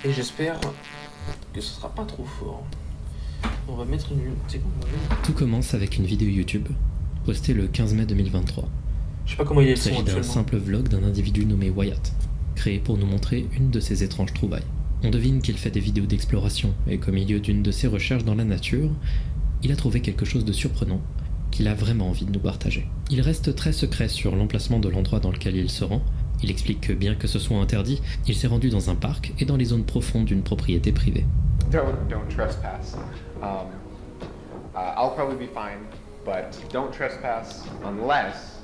Et j'espère que ce sera pas trop fort. On va mettre une... C'est quoi, on va mettre... Tout commence avec une vidéo YouTube, postée le 15 mai 2023. Je sais pas comment il est Il le son s'agit d'un actuellement. simple vlog d'un individu nommé Wyatt, créé pour nous montrer une de ses étranges trouvailles. On devine qu'il fait des vidéos d'exploration et qu'au milieu d'une de ses recherches dans la nature, il a trouvé quelque chose de surprenant qu'il a vraiment envie de nous partager. Il reste très secret sur l'emplacement de l'endroit dans lequel il se rend. Il explique que bien que ce soit interdit, il s'est rendu dans un parc et dans les zones profondes d'une propriété privée. Don't trespass. I'll probably be fine, but don't trespass unless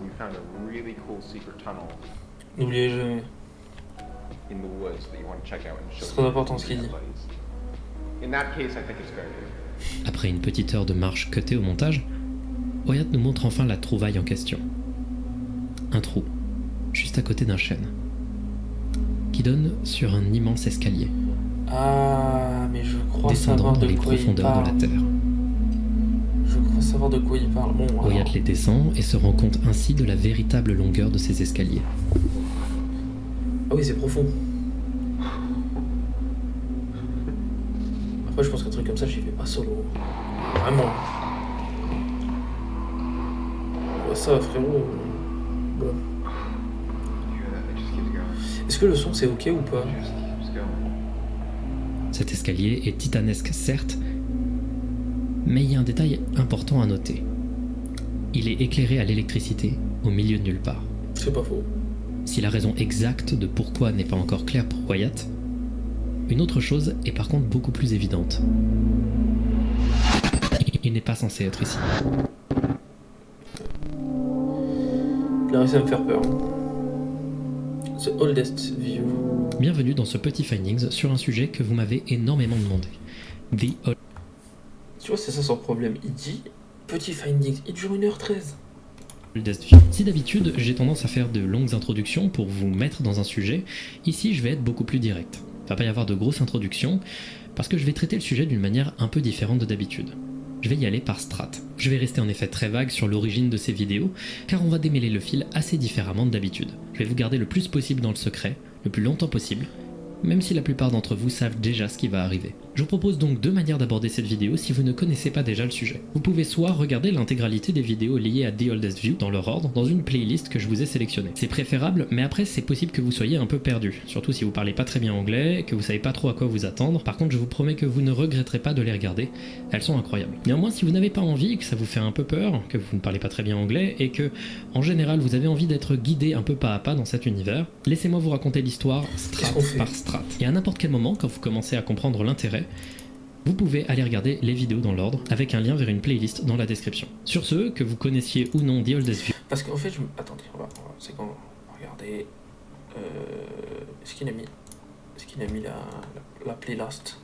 you found a really cool secret tunnel N'oubliez jamais. in the woods that you want to check out and show C'est très important ce qu'il dit. buddies. In that case, I think it's fair game. Après une petite heure de marche cutée au montage, Wyatt nous montre enfin la trouvaille en question. Un trou, juste à côté d'un chêne, qui donne sur un immense escalier, Ah, mais je crois descendant savoir dans de les quoi il profondeurs de la parle. Terre. Je crois savoir de quoi il parle. Bon, alors... Wyatt les descend et se rend compte ainsi de la véritable longueur de ces escaliers. Ah oui, c'est profond. Après, je pense qu'un truc comme ça, j'y vais pas solo. Vraiment. Ouais, ça, frérot. Bon. You hear that? It just keeps going. Est-ce que le son, c'est ok ou pas? Just keeps going. Cet escalier est titanesque certes, mais il y a un détail important à noter. Il est éclairé à l'électricité au milieu de nulle part. C'est pas faux. Si la raison exacte de pourquoi n'est pas encore claire pour Wyatt, une autre chose est par contre beaucoup plus évidente. Il n'est pas censé être ici. Il a réussi à me faire peur. The oldest view. Bienvenue dans ce petit findings sur un sujet que vous m'avez énormément demandé. The Tu vois, c'est ça son problème. Il dit petit findings. Il dure 1h13. Oldest View. Si d'habitude j'ai tendance à faire de longues introductions pour vous mettre dans un sujet, ici je vais être beaucoup plus direct. Il va pas y avoir de grosses introductions parce que je vais traiter le sujet d'une manière un peu différente de d'habitude. Je vais y aller par strat. Je vais rester en effet très vague sur l'origine de ces vidéos car on va démêler le fil assez différemment de d'habitude. Je vais vous garder le plus possible dans le secret, le plus longtemps possible, même si la plupart d'entre vous savent déjà ce qui va arriver. Je vous propose donc deux manières d'aborder cette vidéo si vous ne connaissez pas déjà le sujet. Vous pouvez soit regarder l'intégralité des vidéos liées à The Oldest View dans leur ordre, dans une playlist que je vous ai sélectionnée. C'est préférable, mais après c'est possible que vous soyez un peu perdu, surtout si vous parlez pas très bien anglais, que vous savez pas trop à quoi vous attendre. Par contre je vous promets que vous ne regretterez pas de les regarder, elles sont incroyables. Néanmoins si vous n'avez pas envie, que ça vous fait un peu peur, que vous ne parlez pas très bien anglais, et que en général vous avez envie d'être guidé un peu pas à pas dans cet univers, laissez-moi vous raconter l'histoire strat par strat. Et à n'importe quel moment, quand vous commencez à comprendre l'intérêt, vous pouvez aller regarder les vidéos dans l'ordre avec un lien vers une playlist dans la description. Sur ce, que vous connaissiez ou non The Oldest View. Parce qu'en fait, attendez, c'est qu'on va regarder. Est-ce qu'il a mis la playlist?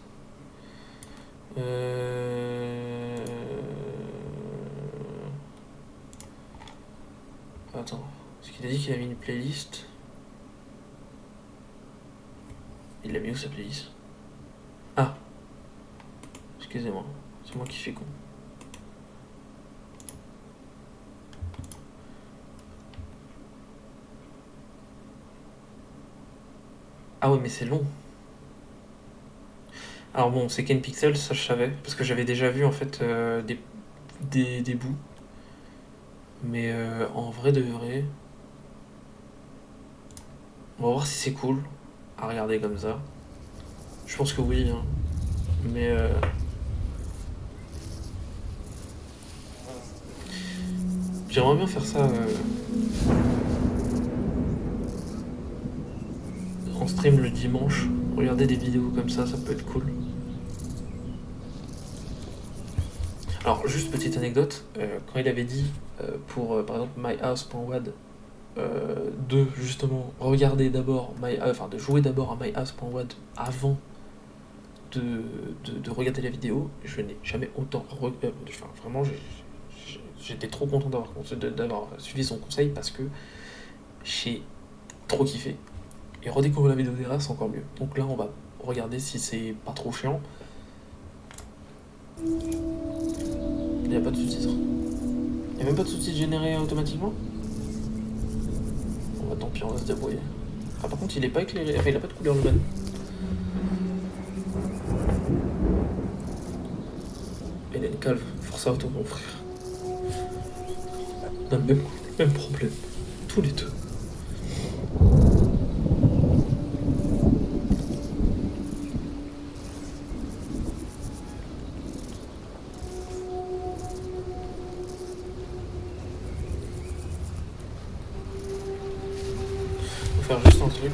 Attends, est-ce qu'il a dit qu'il a mis une playlist? Il l'a mis où sa playlist? Ah, excusez-moi, c'est moi qui suis con. Ah ouais, mais c'est long. Alors bon, c'est Ken Pixel, ça je savais, parce que j'avais déjà vu en fait des bouts. Mais en vrai de vrai, on va voir si c'est cool à regarder comme ça. Je pense que oui, hein. Mais j'aimerais bien faire ça en stream le dimanche. Regarder des vidéos comme ça peut être cool. Alors juste petite anecdote, quand il avait dit pour par exemple myhouse.wad de justement regarder d'abord de jouer d'abord à myhouse.wad avant de regarder la vidéo, je n'ai jamais autant vraiment j'étais trop content d'avoir suivi son conseil parce que j'ai trop kiffé. Et redécouvrir la vidéo d'Era, c'est encore mieux. Donc là, on va regarder si c'est pas trop chiant. Il n'y a pas de sous-titres. Il n'y a même pas de sous-titres générés automatiquement. Bon bah tant pis, on va se débrouiller. Ah par contre, il est pas éclairé. Enfin, il a pas de couleur le ban. calme, force à toi mon frère. On a le même problème, tous les deux. Faut faire juste un truc.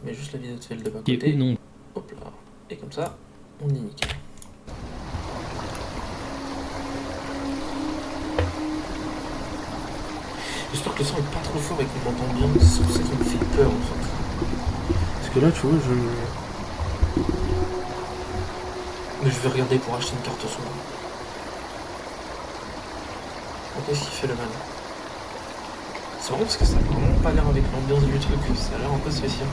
Mais juste la vidéo de Feld de bas Et côté. non. Hop là. Et comme ça, on est nickel. J'espère que le son est pas trop fort et qu'on m'entend bien. C'est pour ça qui me fait peur en fait. Parce que là, tu vois, Mais je vais regarder pour acheter une carte son. Qu'est-ce qu'il fait le man? C'est marrant parce que ça n'a vraiment pas l'air avec l'ambiance du truc. Ça a l'air un peu spécial.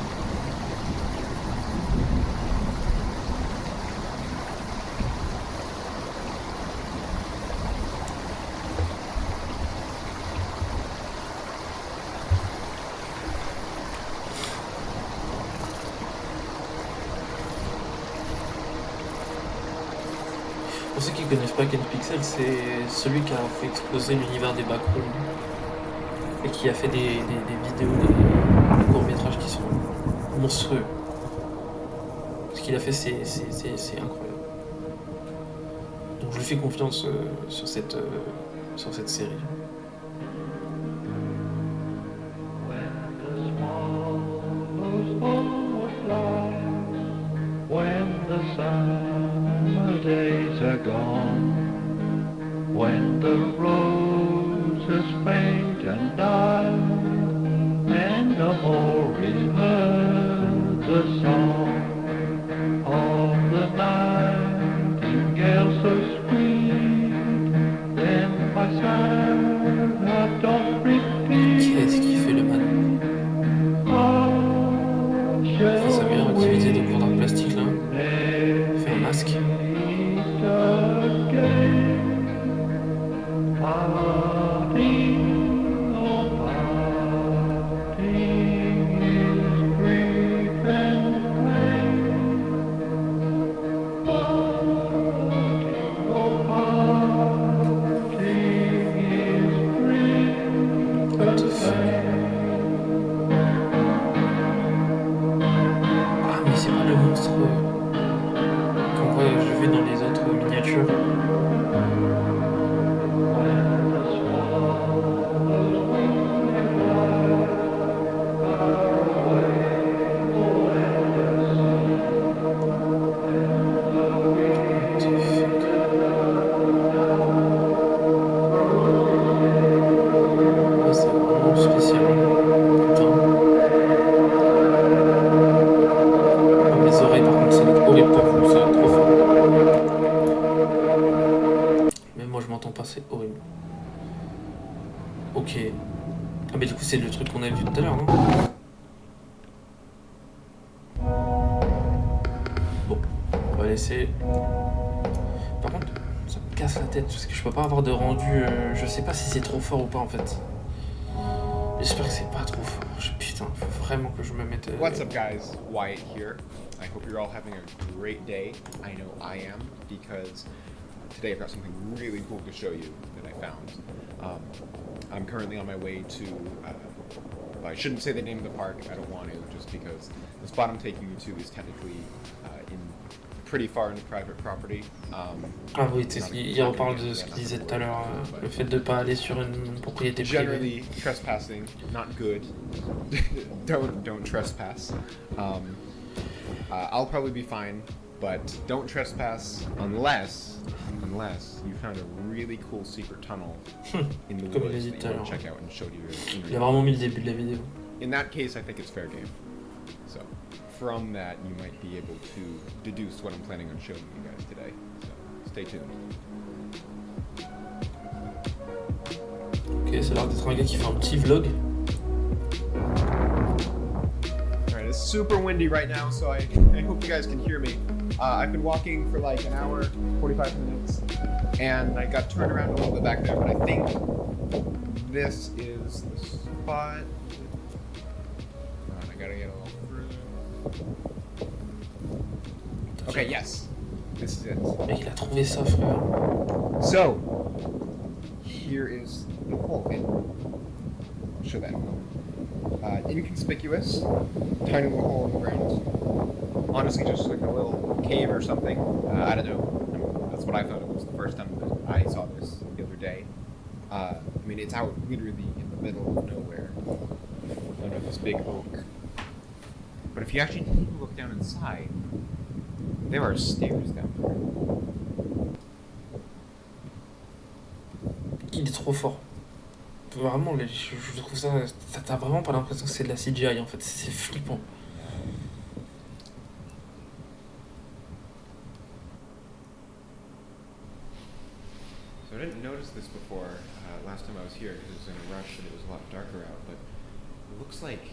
Pour ceux qui ne connaissent pas Ken Pixel, c'est celui qui a fait exploser l'univers des backrooms et qui a fait des vidéos, des courts-métrages qui sont monstrueux. Ce qu'il a fait, c'est incroyable. Donc je lui fais confiance sur cette série. When the summer days are gone, when the roses fade and die, and no more is heard the song of the nightingale so sweet, then my sad heart don't repeat. Qu'est-ce qu'il fait le man? Il fait sa meilleure activité de cours d'art plastique là. Il fait un masque. What the fuck? Ah mais c'est pas le monstre qu'on voit, je vais dans les autres miniatures. Ah, c'est vraiment spécial. Putain. Ah, mes oreilles par contre, ça va être horrible pour vous, ça va être trop fort. Même moi je m'entends pas, c'est horrible. Ok. Ah mais du coup c'est le truc qu'on avait vu tout à l'heure, non? Bon, on va laisser. Par contre, ça me casse la tête parce que je peux pas avoir de rendu. Je sais pas si c'est trop fort ou pas en fait. J'espère que c'est pas trop fort. Putain, faut vraiment que je me mette. What's up, guys? Wyatt here. I hope you're all having a great day. I know I am, because today I've got something really cool to show you that I found. I'm currently on my way to. I shouldn't say the name of the park. I don't want to, just because the spot I'm taking you to is technically in pretty far into private property. Ah oui, il reparle de ce qu'il disait tout à l'heure, le fait de pas aller sur une propriété privée. Generally, trespassing, not good. don't trespass. I'll probably be fine, but don't trespass unless you found a really cool secret tunnel in the Comme il a woods dit that tout à you want l'heure. to check out and show to you. Il a vraiment mis le début de la vidéo. In that case, I think it's fair game. So, from that, you might be able to deduce what I'm planning on showing you guys today. So, stay tuned. Ok, ça a l'air d'être un gars qui fait un petit vlog. Alright, it's super windy right now, so I hope you guys can hear me. I've been walking for like an hour, 45 minutes, and I got turned around a little bit back there, but I think this is the spot. Hold on, I gotta get a little further. Okay, yes. This is it. Mec, il a trouvé ça, frère. So, here is the hole. I'll show that. Inconspicuous, tiny little hole in the ground. Honestly, just like a little cave or something. I don't know. I mean, that's what I thought it was the first time that I saw this the other day. I mean, it's out literally in the middle of nowhere, under this big oak. But if you actually take a look down inside, there are stairs down there. Il est trop fort. Vraiment, je trouve ça. T'as vraiment pas l'impression que c'est de la CGI en fait, c'est flippant. So I didn't notice this before last time I was here because it was in a rush and it was a lot darker out, but it looks like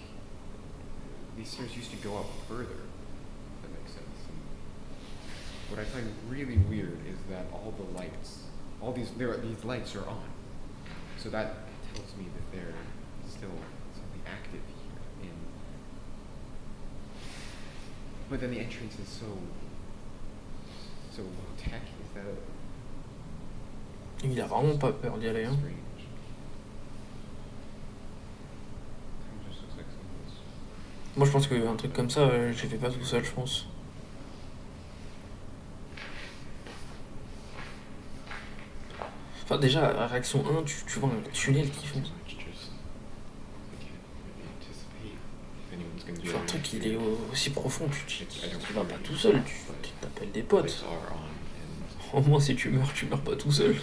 these stairs used to go up further, if that makes sense. And what I find really weird is that all the lights, these lights are on. So that tells me that there's still something active here. But then the entrance is so low tech. Is that Il a vraiment pas peur d'y aller, hein. strange? It just looks like someone's Moi je pense qu'un truc comme ça, j'ai fait pas tout seul, je pense. Enfin déjà, à réaction 1, tu vois un tunnel qui font. Tu vois un truc il est aussi profond, tu vas pas tout seul, tu t'appelles des potes. Au moins si tu meurs pas tout seul.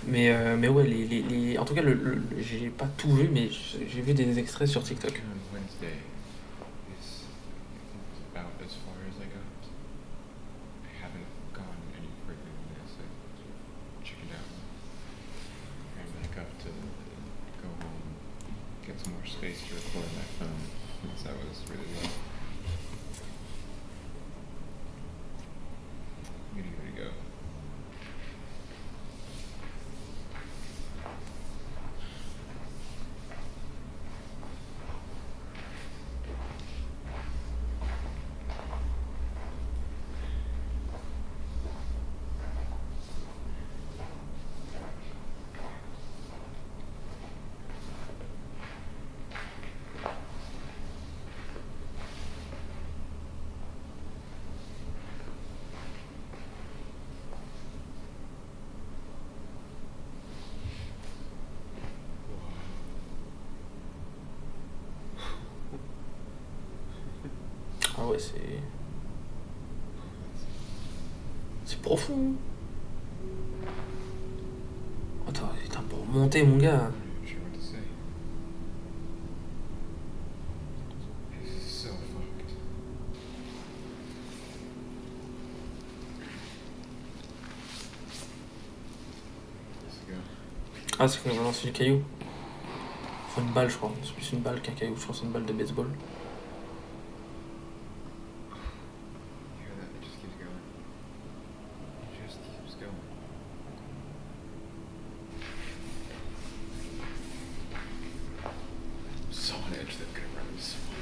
Mais ouais, en tout cas, j'ai pas tout vu, mais j'ai vu des extraits sur TikTok. On Wednesday is about as far as I got. I haven't gone any further than this. I sort of chickened out. Ran back up to go home, get some more space to record my phone, since that was really low. I'm gonna give it a go. Ah ouais, c'est profond. Attends, putain, pour monter, mon gars. I'm not even sure what to say. This is so fucked. Let's go. Ah, c'est qu'on va lancer du caillou. Enfin, une balle, je crois. C'est plus une balle qu'un caillou, je crois que c'est une balle de baseball. You hear that? It just keeps going. It just keeps going. I'm so on edge that I'm gonna run this one.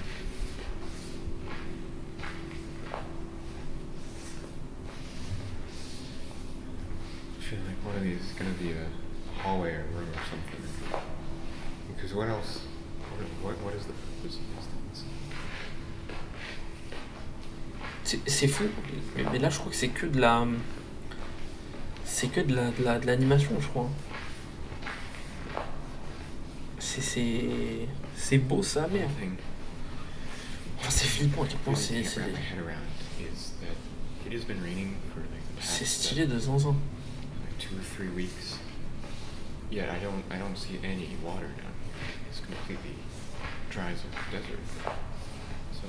I feel like one of these is gonna be a hallway or room or something. Because what else? What is the purpose of these things? C'est fou, mais là je crois que c'est que de la. C'est que de l'animation, je crois. C'est beau ça, merde. Thing Enfin, c'est flippant à quel point I can't wrap my head around is that it has been raining for like the c'est past stylé de zinzin. like 2 or 3 weeks. Yet I don't see any water down here. It's completely dry as a desert. So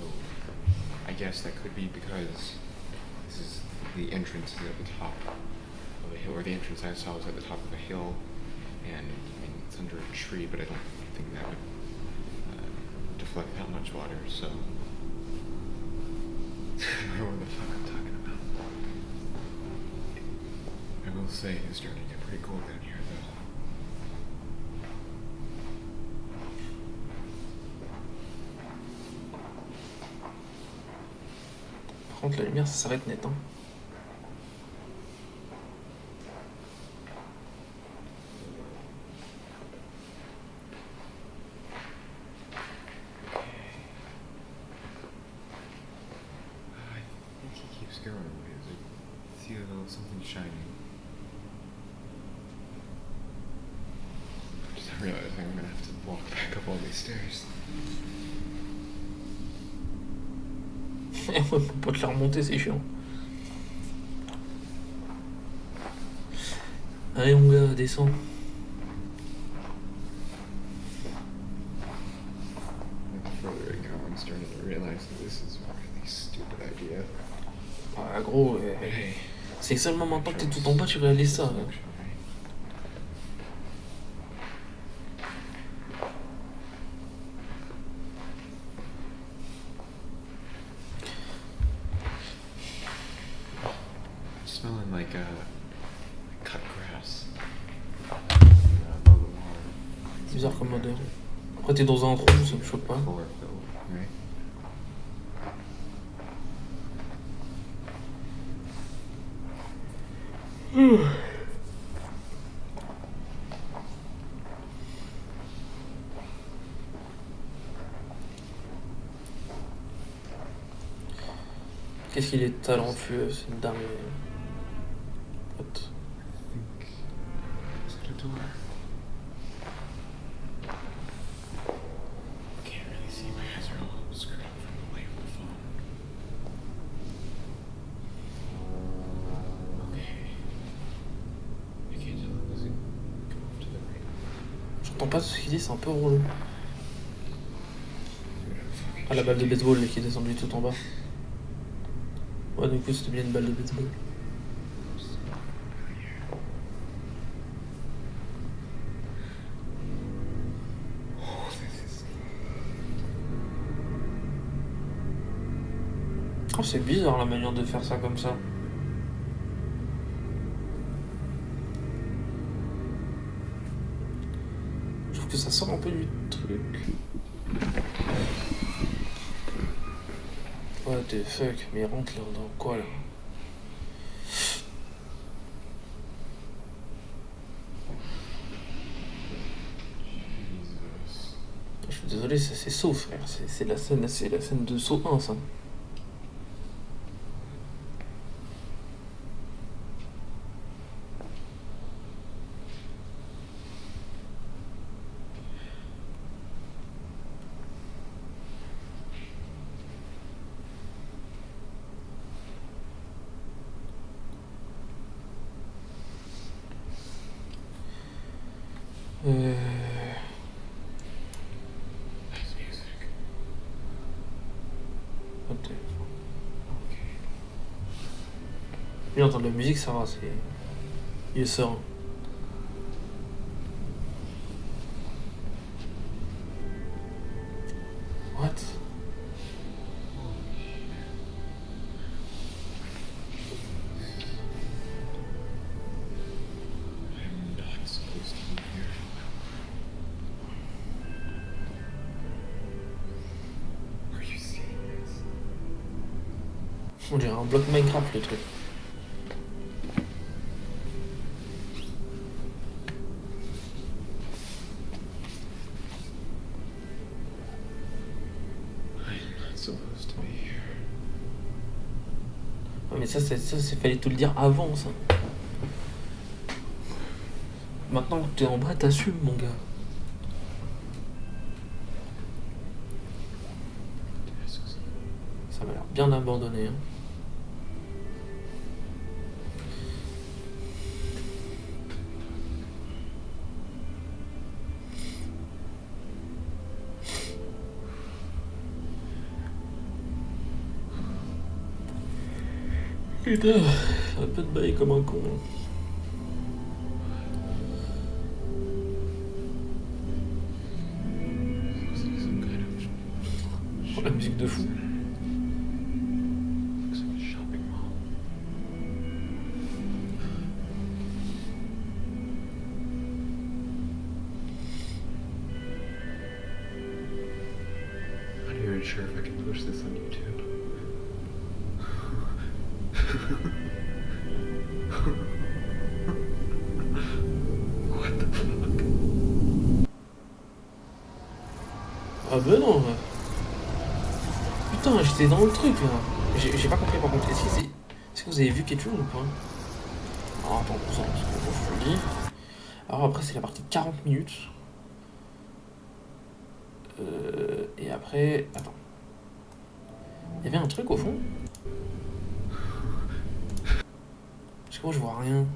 I guess that could be because this is the entrance is at the top. of a hill, or the entrance I saw was at the top of a hill, and I mean it's under a tree, but I don't think that would deflect that much water. So I don't know what the fuck I'm talking about. I will say it's starting to get pretty cold down here, though. Par contre, la lumière, ça s'arrête net. Hein. I think he keeps going because I see a little something shining. I just realizing I'm gonna have to walk back up all these stairs. On peut pas te la remonter, c'est chiant. Allez mon gars, descends. The further I go, I'm starting to realize that this is a really stupid idea. Ah gros, c'est seulement maintenant que t'es tout en bas, tu réalises ça. Hein. Smelling like cut grass. C'est bizarre comme odeur. Après t'es dans un trou, ça me choque pas. Right? Qu'est-ce qu'il est talentueux, cette dame. Pote. Is it a door? Can't really see. My eyes are all screwed up from the light of the phone. Okay. I can't tell. Does it go off to the right? J'entends pas ce qu'il dit, c'est un peu relou. Dude, I'm fucking Ah, la balle de shaking. baseball là, qui est descendue tout en bas. Ouais, du coup, c'était bien une balle de baseball. Oh, this is. Oh, c'est bizarre la manière de faire ça comme ça. Je trouve que ça sort un peu du truc. What the fuck, mais il rentre là dans quoi là? Jesus. Je suis désolé, ça c'est Saw frère, c'est la scène de Saw 1 ça. Nice music. What the- Lui entendre la musique ça va, c'est. Il est serein. What? I'm not supposed to be here. Are you seeing this? On dirait un bloc Minecraft le truc. I'm not supposed to be here. Ouais, mais ça, fallait tout le dire avant ça. Maintenant que t'es en bas, t'assumes mon gars. Discs. Ça m'a l'air bien abandonné. Hein. Putain, un peu de bail comme un con. la musique de fou. Looks like a shopping mall. I'm not even sure if I can post this on YouTube. What the fuck? Ah ben non. Putain, j'étais dans le truc là. J'ai pas compris par contre. Est-ce que vous avez vu quelque chose ou pas? Alors attends, pour ça, parce que je le dis. Alors après, c'est la partie 40 minutes. Et après. Attends. Il y avait un truc au fond? Parce que moi je vois rien.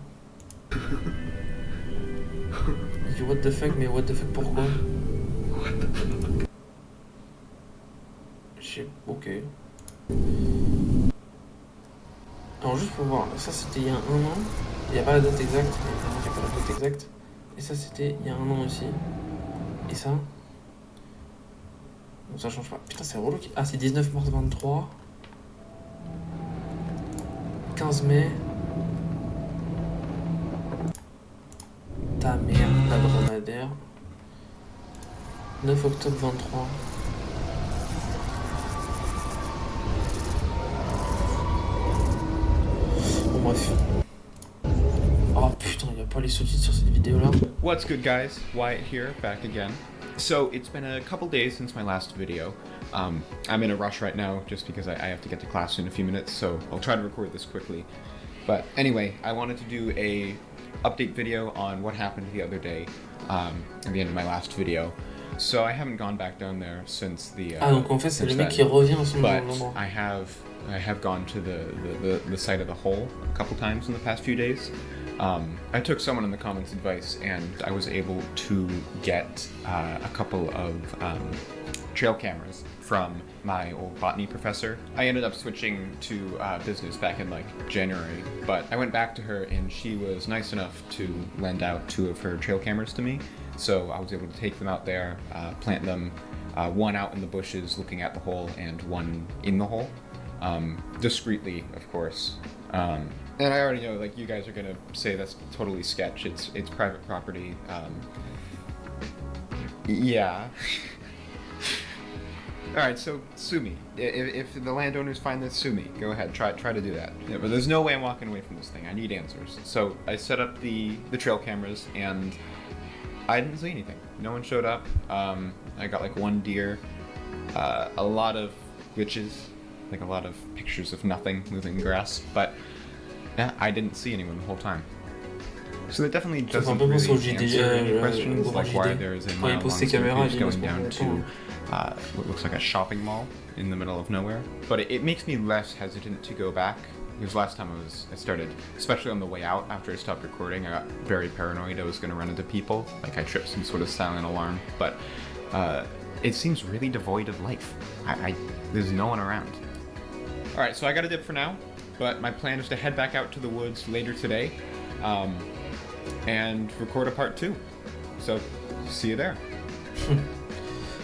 Il dit what the fuck, mais what the fuck pourquoi? What the fuck? Ok. Alors juste pour voir, ça c'était il y a un an. Il n'y a pas la date exacte, mais évidemment qu'il n'y a pas la date exacte. Et ça c'était il y a un an aussi. Et ça? Donc ça change pas. Putain c'est relou. Ah c'est 19 mars 23. 15 mai. Ta mère, la dromadaire. 9 octobre 23. Bon bref. Oh putain, il n'y a pas les sous-titres sur cette vidéo là. What's good, guys? Wyatt here, back again. So it's been a couple days since my last video. I'm in a rush right now just because I have to get to class in a few minutes, so I'll try to record this quickly. But anyway, I wanted to do a update video on what happened the other day at the end of my last video. So I haven't gone back down there since the. Ah donc en fait c'est le since mec then. qui revient à son But moment. I have gone to the site of the hole a couple times in the past few days. I took someone in the comments advice and I was able to get a couple of trail cameras from my old botany professor. I ended up switching to business back in like January, but I went back to her and she was nice enough to lend out 2 of her trail cameras to me. So I was able to take them out there, plant them, one out in the bushes looking at the hole and one in the hole, discreetly, of course. And I already know, like, you guys are gonna say that's totally sketch. It's private property. Yeah. All right, so sue me. If the landowners find this, sue me. Go ahead, try to do that. Yeah, but there's no way I'm walking away from this thing. I need answers. So I set up the trail cameras, and I didn't see anything. No one showed up. I got like 1 deer, a lot of glitches, like a lot of pictures of nothing moving grass, but yeah, I didn't see anyone the whole time. So that definitely doesn't peu really penser au answer any questions, au like why JD. there is a Quand il mile-long pose ses caméras, staircase il going laisse down pour to what looks like a shopping mall in the middle of nowhere. But it makes me less hesitant to go back, because last time I started, especially on the way out after I stopped recording, I got very paranoid I was going to run into people, like I tripped some sort of silent alarm. But it seems really devoid of life. There's no one around. All right, so I got a dip for now, but my plan is to head back out to the woods later today and record a part 2. So, see you there.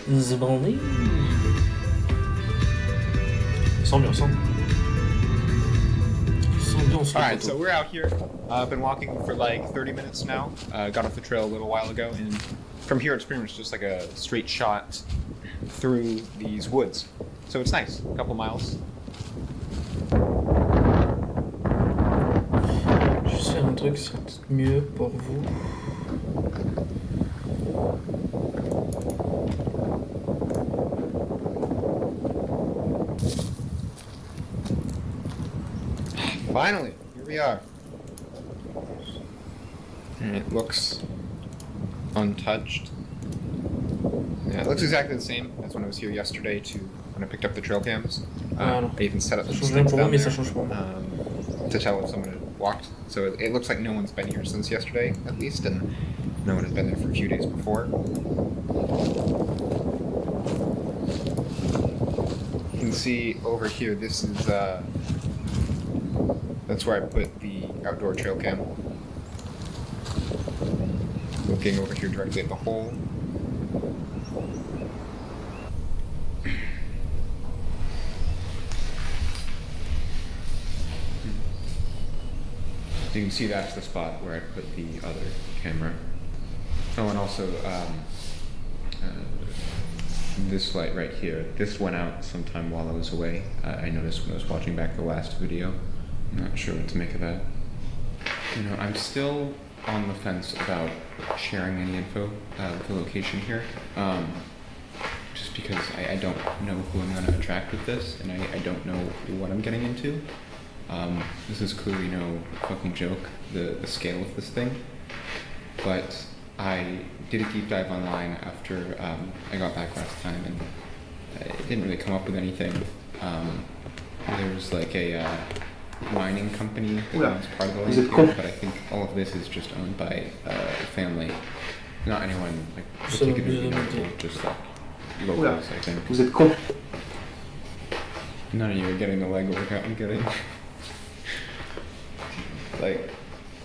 The Bandit. Sans ambiance, hein. Sans ambiance. Alright, so we're out here. I've been walking for like 30 minutes now. Got off the trail a little while ago, and from here it's pretty much just like a straight shot through these woods. So it's nice, a couple miles. Je vais faire un truc, c'est peut-être mieux pour vous. Finally, here we are. And it looks untouched. Yeah, it looks exactly the same as when I was here yesterday when I picked up the trail cams. Voilà. I even set up Ça some change rien sticks pour moi, down mais there ça change pour moi. to tell if someone had walked. So it looks like no one's been here since yesterday, at least, and no one has been there for a few days before. You can see over here, this is, that's where I put the outdoor trail cam. Looking over here directly at the hole. You can see that's the spot where I put the other camera. Oh, and also this light right here. This went out sometime while I was away. I noticed when I was watching back the last video. I'm not sure what to make of that. You know, I'm still on the fence about sharing any info with the location here. Just because I don't know who I'm going to attract with this, and I don't know what I'm getting into. This is clearly no fucking joke, the scale of this thing. But I did a deep dive online after I got back last time, and it didn't really come up with anything. There's like a mining company that owns part of the land here, but I think all of this is just owned by a family. Not anyone like particularly notable, just like locals, I think. Vous êtes con. None of you are getting the leg workout I'm getting. Like,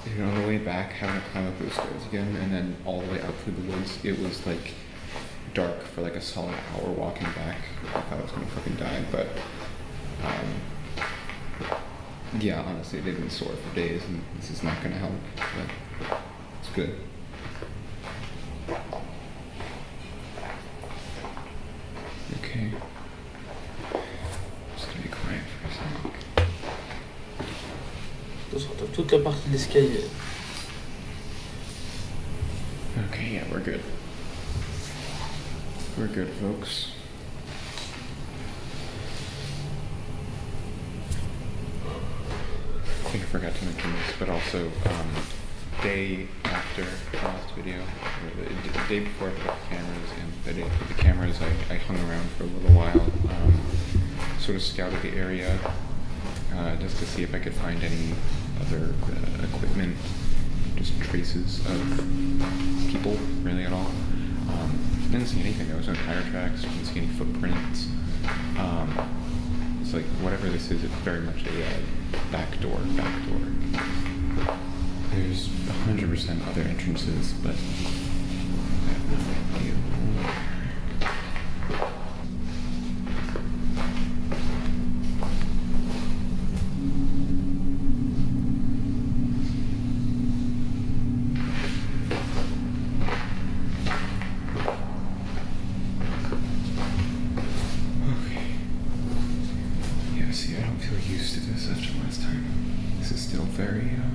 you know, on the way back, having to climb up those stairs again, and then all the way out through the woods, it was like dark for like a solid hour walking back. I thought I was gonna fucking die, but yeah, honestly, they've been sore for days, and this is not gonna help, but it's good. Okay. Just gonna be quiet for a second. Toute la partie de l'escalier. Okay, yeah, we're good. We're good, folks. I think I forgot to mention this, but also, day after the last video, or the day before I put up the cameras, and the day after the cameras, I hung around for a little while, sort of scouted the area, just to see if I could find any other equipment, just traces of people, really at all. Didn't see anything. There was no tire tracks, didn't see any footprints. It's like, whatever this is, it's very much a back door. There's 100% other entrances, but I have no idea. Used to this after last time. This is still very, yeah.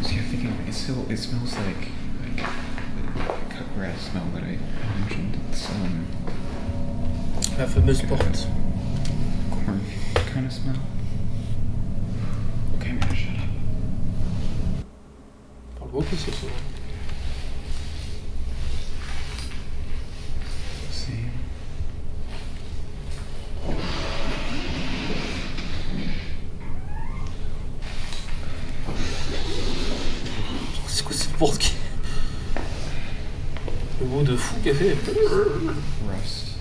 See, I'm thinking it smells like the cut grass smell that I mentioned. It's La fameuse like porte. Cornfield kind of smell. Okay, I'm gonna shut up. Parle beaucoup ce soir. C'est quoi cette porte qui... Le mot de fou qu'a fait. Rust.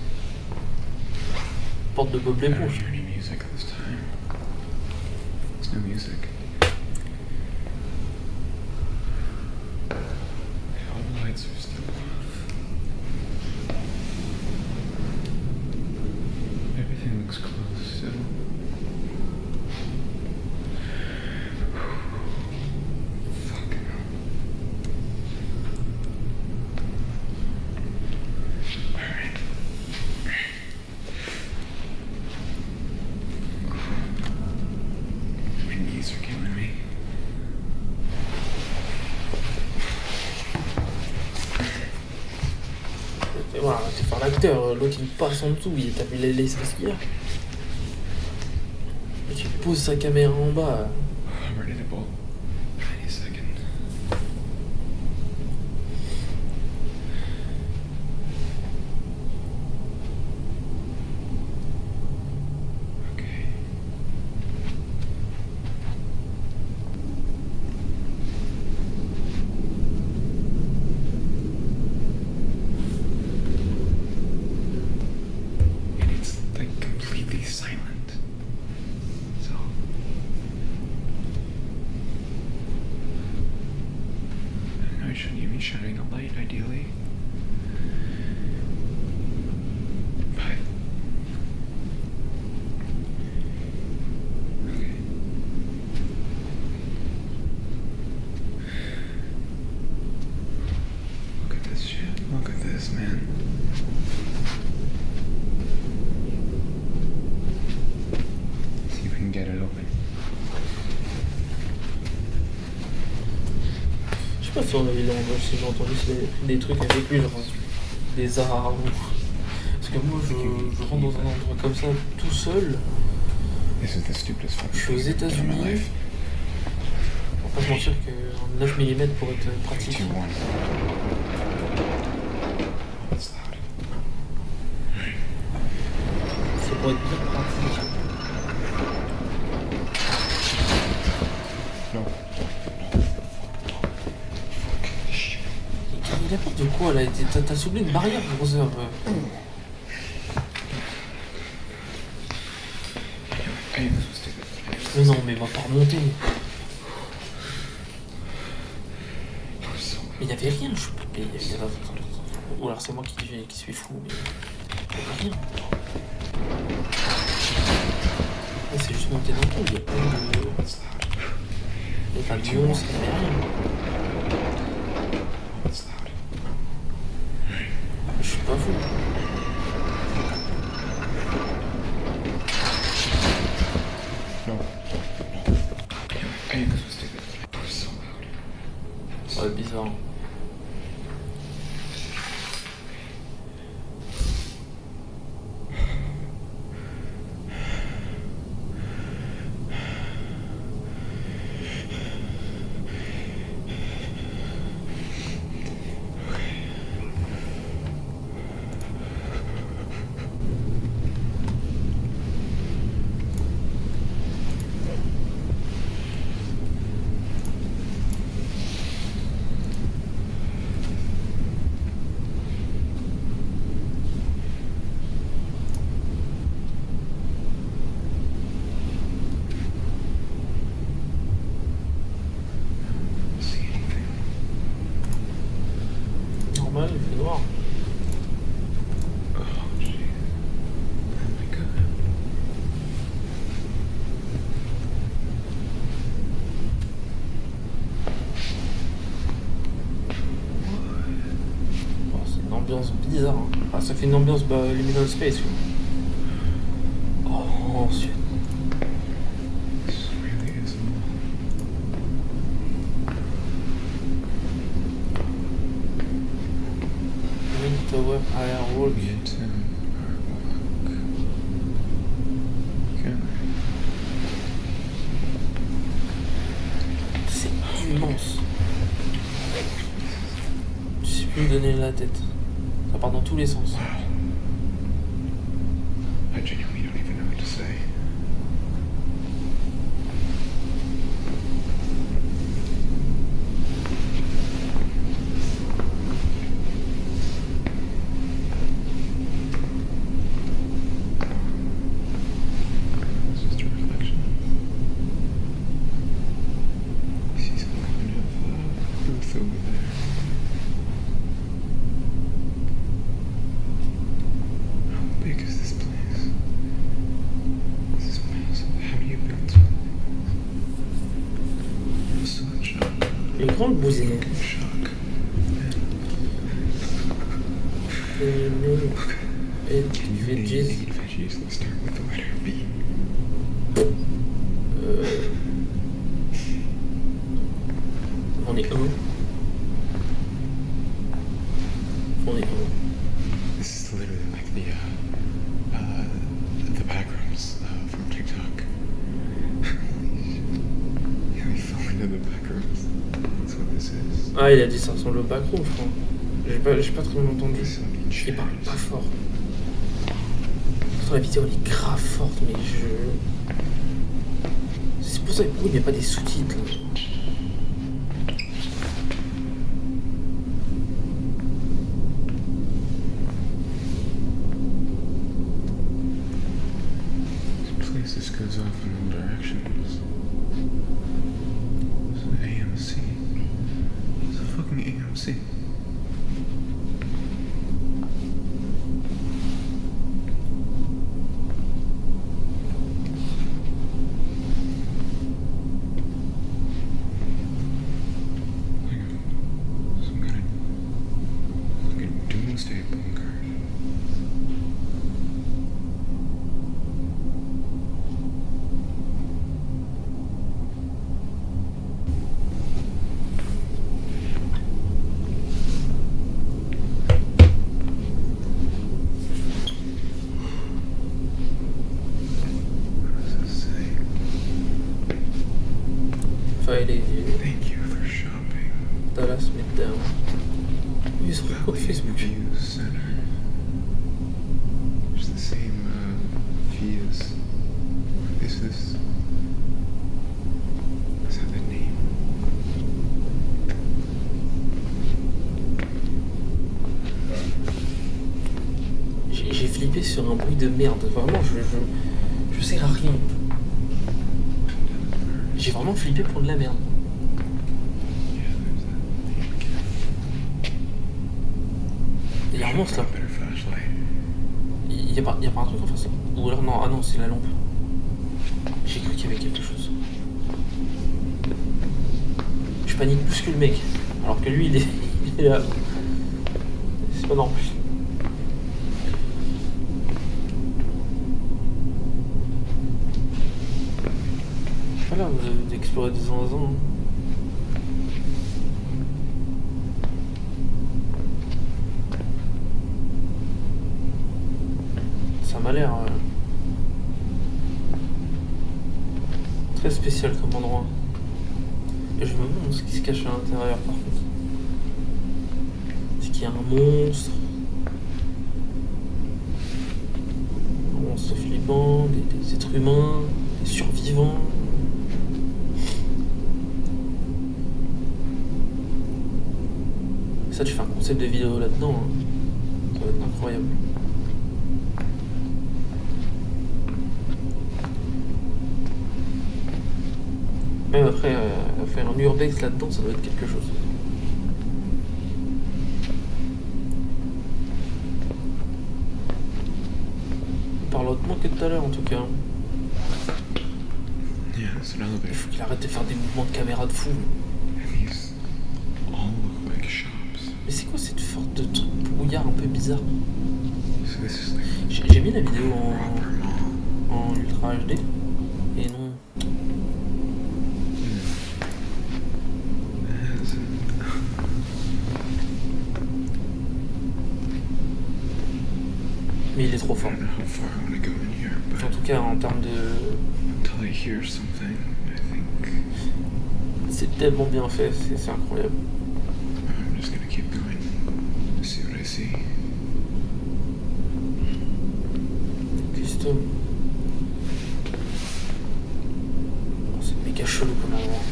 Porte de Bob I don't l'éponge. hear any music this time. There's no music. All the lights are still off. Everything looks closed still. Fucking hell. Alright. My knees are killing me. Et voilà, t'es faire l'acteur, l'autre il passe en dessous, t'as vu l'espace qu'il y a. Et tu poses sa caméra en bas. I'm ready to bolt. Any second. Okay. And it's like completely silent. So I know I shouldn't even be shining a light ideally. this, man. See if we can get it open. Je sais pas si on avait si j'ai entendu des trucs avec lui, genre des armes. Parce que moi je rentre dans un endroit comme ça tout seul. This is the stupidest fucking Je suis aux thing I've done in my États-Unis. life. On va pas se mentir qu'un 9 mm pourrait être pratique. 2, 1. It's loud. Ça pourrait être bien pratique. No. Il apporte de quoi là? T'as soulevé une barrière, Brother. Hey, this was stupid. Mais non, mais va pas remonter. Mais il y avait rien, je sais pas. Ou alors c'est moi qui suis fou, mais il y avait rien. Ouais, c'est juste monté d'un coup, il y a pas de... Il y a pas de monstre, il y avait rien. It's loud. Je suis pas fou. No. Hey, this was stupid. It was so loud. Ouais, bizarre. See anything? Normal, il fait noir. Oh, jeez. Oh my god. Oh, c'est une ambiance bizarre. Hein. Ah, ça fait une ambiance Liminal Space. Quoi. Oh, ensuite. This really is a mall. Wind Tower Airwalk. Get to our walk. Can C'est immense. Je sais plus me donner la tête. Ça part dans tous les sens. I genuinely don't even know what to say. It's just a reflection. I see some kind of booth over there. How big is this place? This is massive. How do you build something? I'm so in shock. Une grande bousine. In shock. Et Can you name veggies. 8 veggies that start with the letter B? On est un. On est un. This is literally like the backrooms from TikTok. Yeah, we fell into the backrooms. That's what this is. Ah, il a dit ça ressemble au backroom, je crois. J'ai pas très bien entendu. This will be Il parle chairs. pas fort. Pourtant, la vidéo elle est grave forte, mais je. C'est pour ça pourquoi il n'y a pas des sous-titres là. This place just goes off in all directions. It's an AMC. It's a fucking AMC. Like some kind of fucking doomsday sur son compte Facebook. View Center. It's the same fee as. Is this? Is that the name? J'ai flippé sur un bruit de merde. Vraiment, je sers à rien. J'ai vraiment flippé pour de la merde. Yeah, there's that name again. Il y a un monstre là. Better flashlight. Y a pas un truc en face là. Ou alors non, ah non, c'est la lampe. J'ai cru qu'il y avait quelque chose. Je panique plus que le mec. Alors que lui, il est là. C'est pas normal. Voilà, vous avez exploré des zinzins. Hein. Ça m'a l'air très spécial comme endroit. Et je me demande ce qui se cache à l'intérieur par contre. Est-ce qu'il y a un monstre? Un monstre flippant, des êtres humains, des survivants. Ça, tu fais un concept de vidéo là-dedans, hein. Ça va être incroyable. Même après, faire un urbex là-dedans, ça doit être quelque chose. Il parle autrement que tout à l'heure, en tout cas. Yeah, it's an Il elevator. faut qu'il arrête de faire des mouvements de caméra de fou. And these all look like shops. Mais c'est quoi cette sorte de truc brouillard un peu bizarre? So this is like J'ai mis la vidéo proper mall. en Ultra HD. Et non. As in- Mais il est trop I fort. don't know how far I want to go in here, En but tout cas, en termes de... until I hear something, I think C'est tellement bien fait, c'est incroyable. I'm just gonna keep going. See what I see. Custom. Oh, c'est méga chelou comme endroit.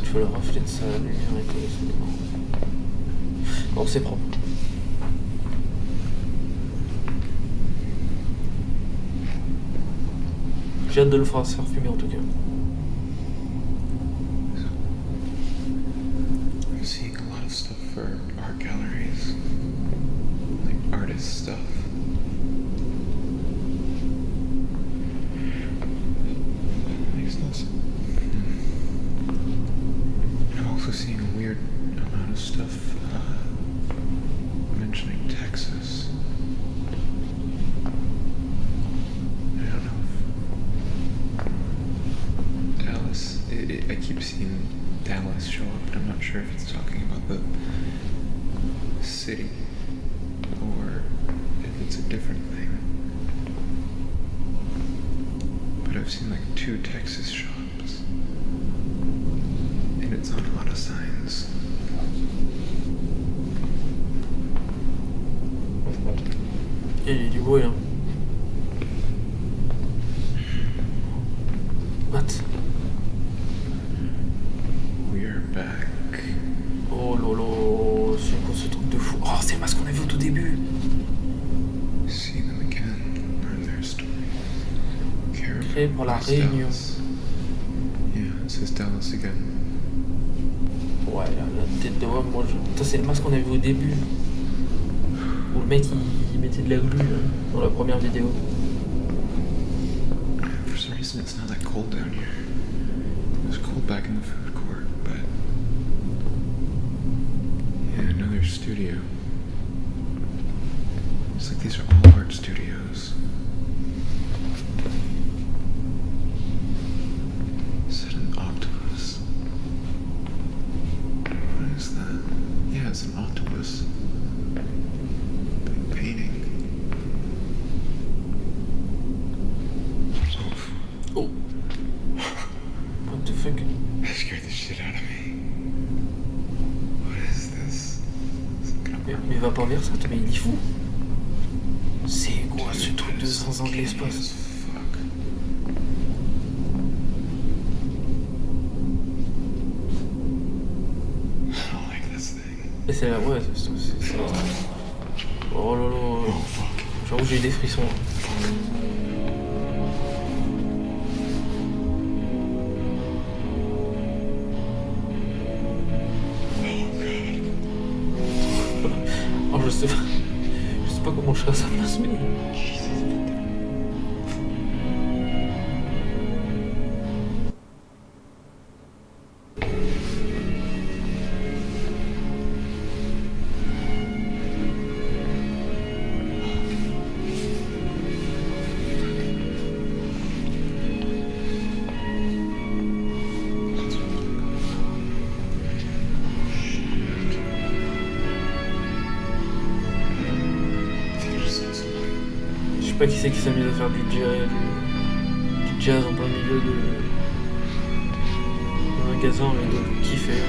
Tu vois le reflet de sa lumière et tout, c'est marrant. Bon, c'est propre. J'ai hâte de le faire se faire fumer en tout cas. I'm seeing a lot of stuff for art galleries, like artist stuff. Makes no sense. I'm also seeing a weird amount of stuff mentioning Texas. I don't know if Dallas. I keep seeing Dallas show up, but I'm not sure if it's talking about the city or if it's a different thing. But I've seen like 2 Texas shops, and it's on a lot of signs. Il y a du bruit là. What? We're back. Oh lolo, c'est quoi ce truc de fou? Oh, c'est le masque qu'on a vu au tout début. See them again, learn their story. Care Créé pour la about Réunion. Dallas. Yeah, it says Dallas again. Ouais, la tête de homme, moi je... Ça c'est le masque qu'on a vu au début. Où le mec il mettait de la glu là, dans la première vidéo. For some reason, it's not that cold down here. It was cold back in the food court, but yeah, another studio. It's like these are all art studios. Is that an octopus? What is that? Yeah, it's an octopus. Big painting. Oh. Oh! What the fuck? va pas vers ça, mais il est fou. C'est quoi ce truc de zinzin de l'espace? Fuck. I don't like this thing. Et c'est là, ouais, c'est... Oh là là. J'avoue, j'ai eu des frissons. Oh, je sais pas comment je serais à sa place, mais... Je sais pas qui c'est qui s'amuse à faire du jazz en plein milieu de magasin, mais de kiffer.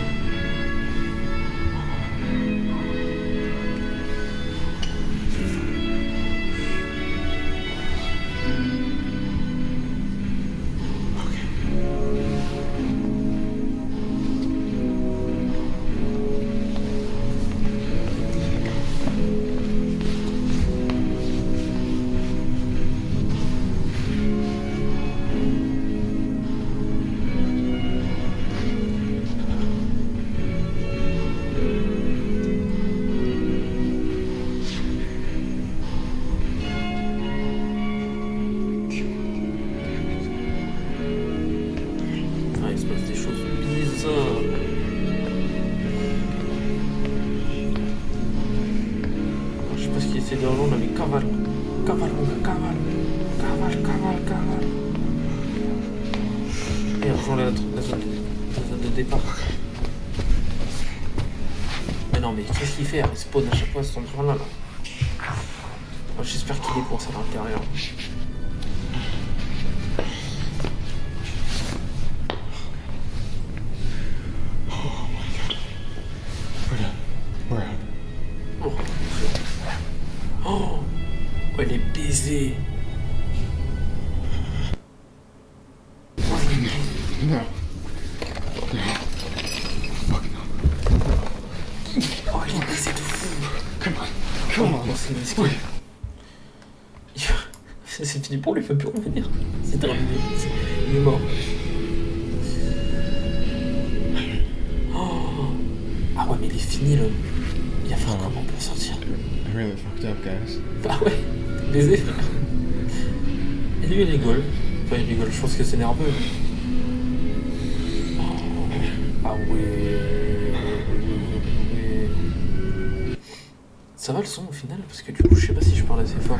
Ah, il se passe des choses bizarres. Je sais pas ce qu'il essaie de rejoindre, mais cavale. Cavale, mon gars, cavale. Cavale. Et rejoint la zone de départ. Mais non, mais qu'est-ce qu'il fait? Il spawn à chaque fois à cet endroit-là. Là. Oh, j'espère qu'il est coincé à l'intérieur. Oh, oh, elle est baisée. No. Oh, il est baisé de fou. Come on. Oh, c'est risqué. C'est fini pour lui, il peut plus revenir. C'est terminé. Il est mort. Oh. Ah ouais, mais il est fini là. Il va faire comment pour sortir? I really fucked up, guys. Ah ouais, baisé. Et lui il rigole. Enfin il rigole, je pense que c'est nerveux. Oh. Ah ouais. Ça va le son au final? Parce que du coup je sais pas si je parle assez fort.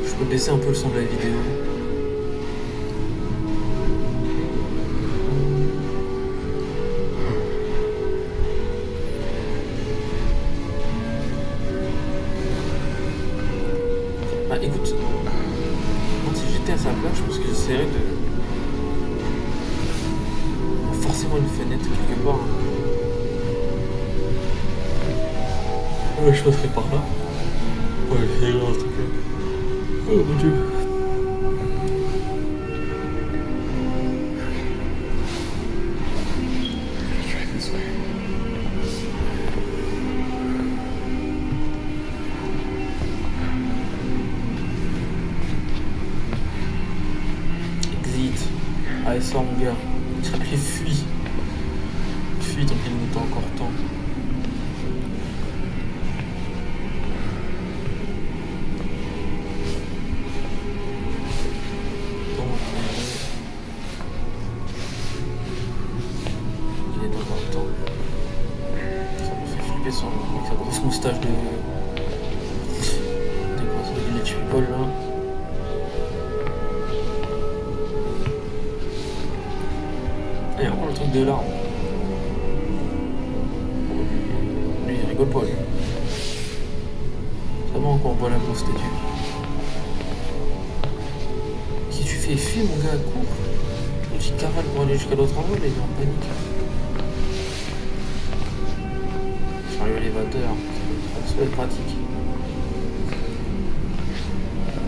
Je peux baisser un peu le son de la vidéo. Bah écoute, moi si j'étais à sa place, je pense que j'essaierais de... Il y a forcément une fenêtre quelque part. Ouais, je passerai par là. Ouais, c'est grave en tout cas. Oh mon dieu. Try this way. Exit. Allez, sors mon gars. Allez, fuis. Fuis tant qu'il nous t'as encore temps. Il est encore temps. Ça me fait flipper avec sa grosse moustache de Village People là. Et on voit le truc de l'arbre. Lui il rigole pas lui. Ça va encore voit la grosse statue. Qu'est-ce que tu fais? Fuis mon gars, cours. toute une cavale pour aller jusqu'à l'autre endroit, mais il est en panique. Chariot élévateur, ça va être pratique.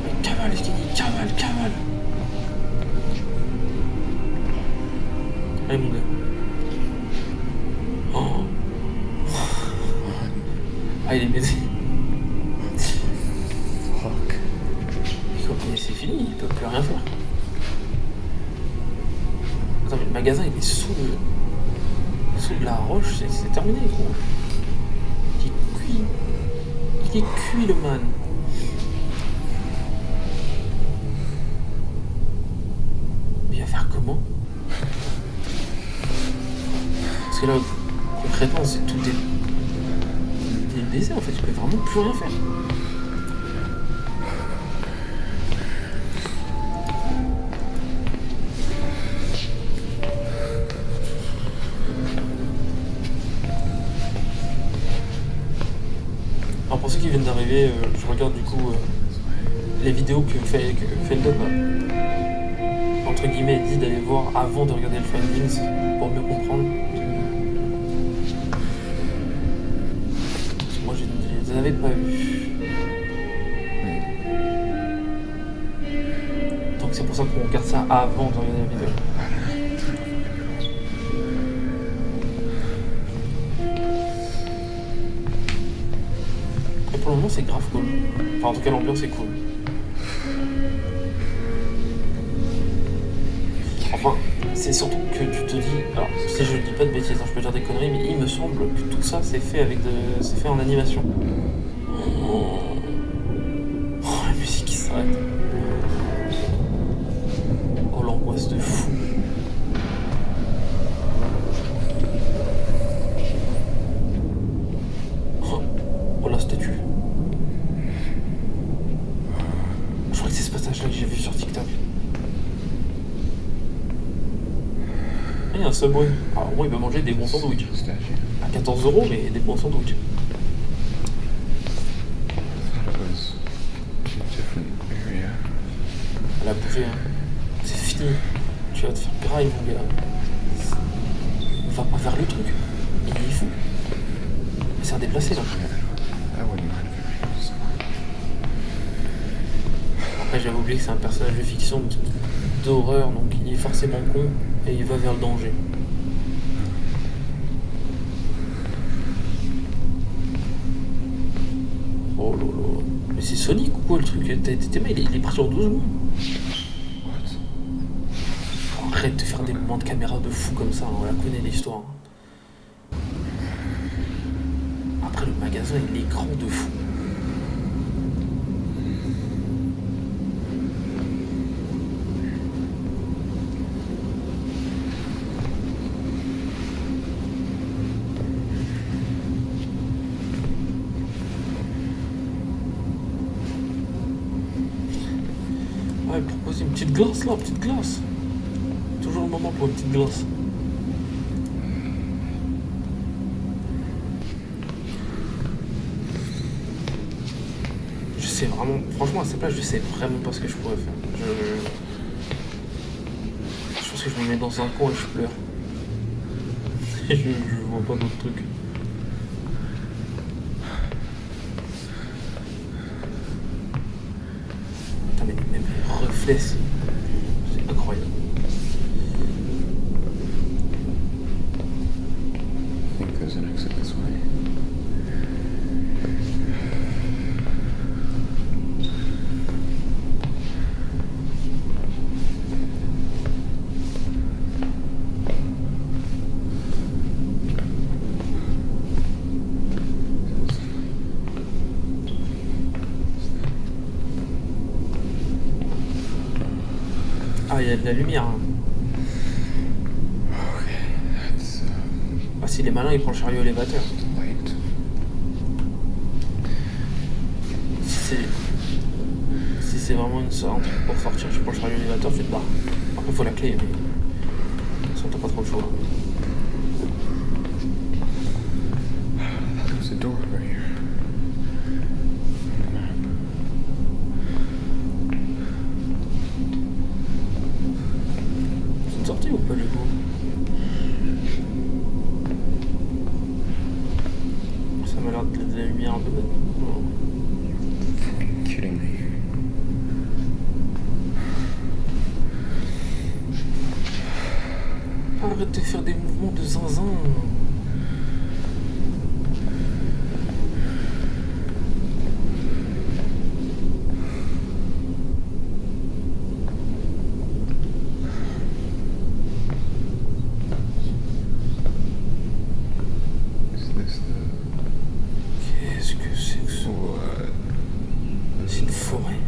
Mais cavale, est-ce qu'il dit cavale, cavale. Allez mon gars. Oh. Ah il est baisé. Fuck. Mais c'est fini, il peut plus rien faire. Attends mais le magasin il est sous la roche, c'est terminé gros. Il est cuit. Il est cuit le man. Mais il va faire comment? Parce que là, concrètement, c'est tout est baisé en fait, je peux vraiment plus rien faire. Alors pour ceux qui viennent d'arriver, je regarde du coup les vidéos que fait Feldon entre guillemets dit d'aller voir avant de regarder le Findings pour mieux comprendre. Parce que moi je les avais pas vus. Donc c'est pour ça qu'on regarde ça avant de regarder la vidéo. Et pour le moment c'est grave cool. Enfin en tout cas l'ambiance est cool. Enfin, c'est surtout que tu te dis, alors si je dis pas de bêtises, hein, je peux dire des conneries, mais il me semble que tout ça c'est fait c'est fait en animation. Oh, la musique qui s'arrête. Oh l'angoisse de fou. Oh la statue. Je crois que c'est ce passage-là que j'ai vu sur TikTok. Il y a un Subway. Alors, en gros, il va manger des bons sandwichs. À 14 €, mais des bons sandwichs. Elle a bouffé, hein. C'est fini. Tu vas te faire graille, mon gars. Va pas faire le truc. Il est fou. C'est un déplacé, là. Après, j'avais oublié que c'est un personnage de fiction d'horreur, donc il est forcément con et il va vers le danger. Oh là là. Mais c'est Sonic ou quoi le truc? Tes mails, il est parti en 12 secondes. Arrête de faire des moments de caméra de fou comme ça, on la connaît l'histoire. Après, le magasin, il est grand de fou. Ah, il propose une petite glace là, petite glace. Toujours le moment pour une petite glace. Je sais vraiment, franchement à cette place, je sais vraiment pas ce que je pourrais faire. Je pense que je me mets dans un coin et je pleure. je vois pas d'autres trucs. Putain, mais même les reflets, c'est incroyable. I think there's an exit this way. Ah, il y a de la lumière. Hein. Okay, that's Ah, s'il est malin, il prend le chariot élévateur. light. Si c'est vraiment un truc pour sortir, je prends le chariot élévateur, tu te barres. Après, il faut la clé, mais ça, t'as pas trop le choix. There was a door over here. On the map. C'est une sortie. lumière un peu. Fucking kidding me. Arrête de faire des mouvements de zinzin. Is this the Qu'est-ce que c'est que ça? what? C'est une forêt.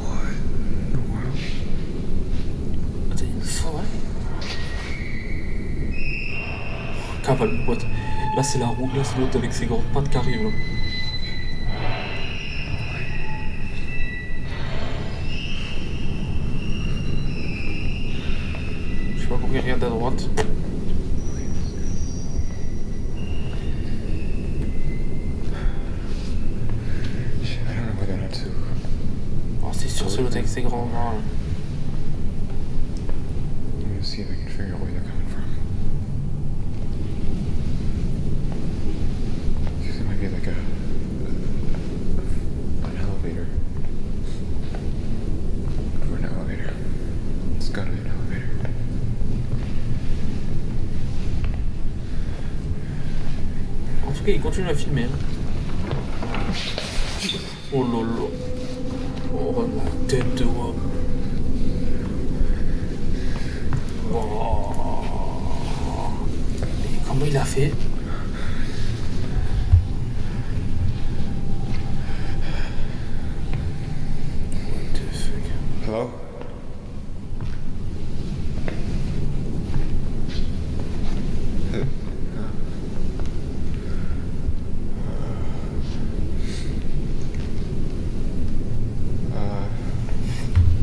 What in the world? Attends, il y a une forêt. Cavale de boîte. Là c'est la route, là c'est l'autre avec ses grandes pattes qui arrive là. Je sais pas pourquoi il regarde à droite. Shit, I don't know whether or not to. Oh, c'est sûr, c'est l'autre avec ses grands bras. Là. I'm gonna see if I can figure out where they're coming from. Because it might be like an elevator. Or an elevator. It's gotta be an elevator. En tout cas, il continue à filmer. Hein. Oh lolo. Oh la tête de homme. Oh. Et comment il a fait? What the fuck? Hello?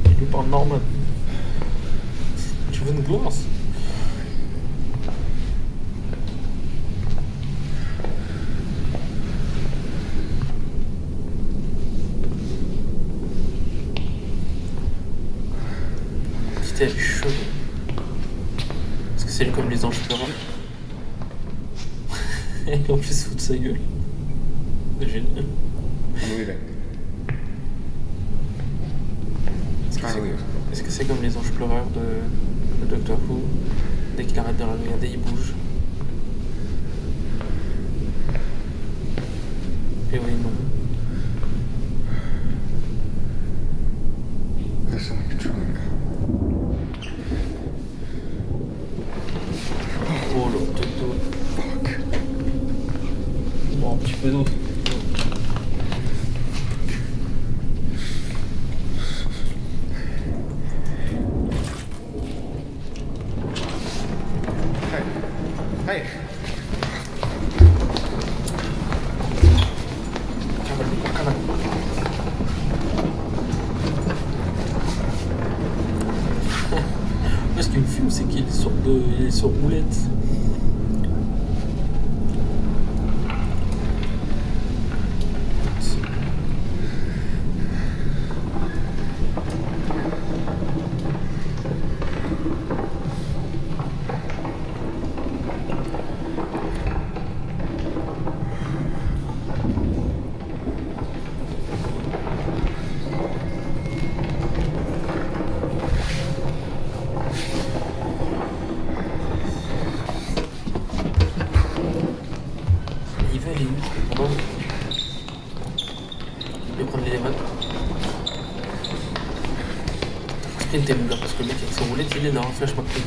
Il lui parle normal. Tu veux une glace? Petite elle est chaude. Est-ce que c'est comme les anges pleurants? Et en plus, fout de sa gueule. C'est génial. I'm leaving. Est-ce que Trying to leave. Est-ce que c'est comme les anges pleureurs de Doctor Who? Dès qu'il arrête de la regarder, il bouge. Et oui, non. There's someone controlling me. Oh le tête d'eau. Fuck. Bon, un petit peu d'eau. Hey. Hey. Cavale. Ce qui me fume, c'est qu'il est sur roulette. Il va aller où? Bon. Je vais prendre l'élévateur. Sprinter mon gars, parce que le mec avec son roulette, il est dans un flash McQueen.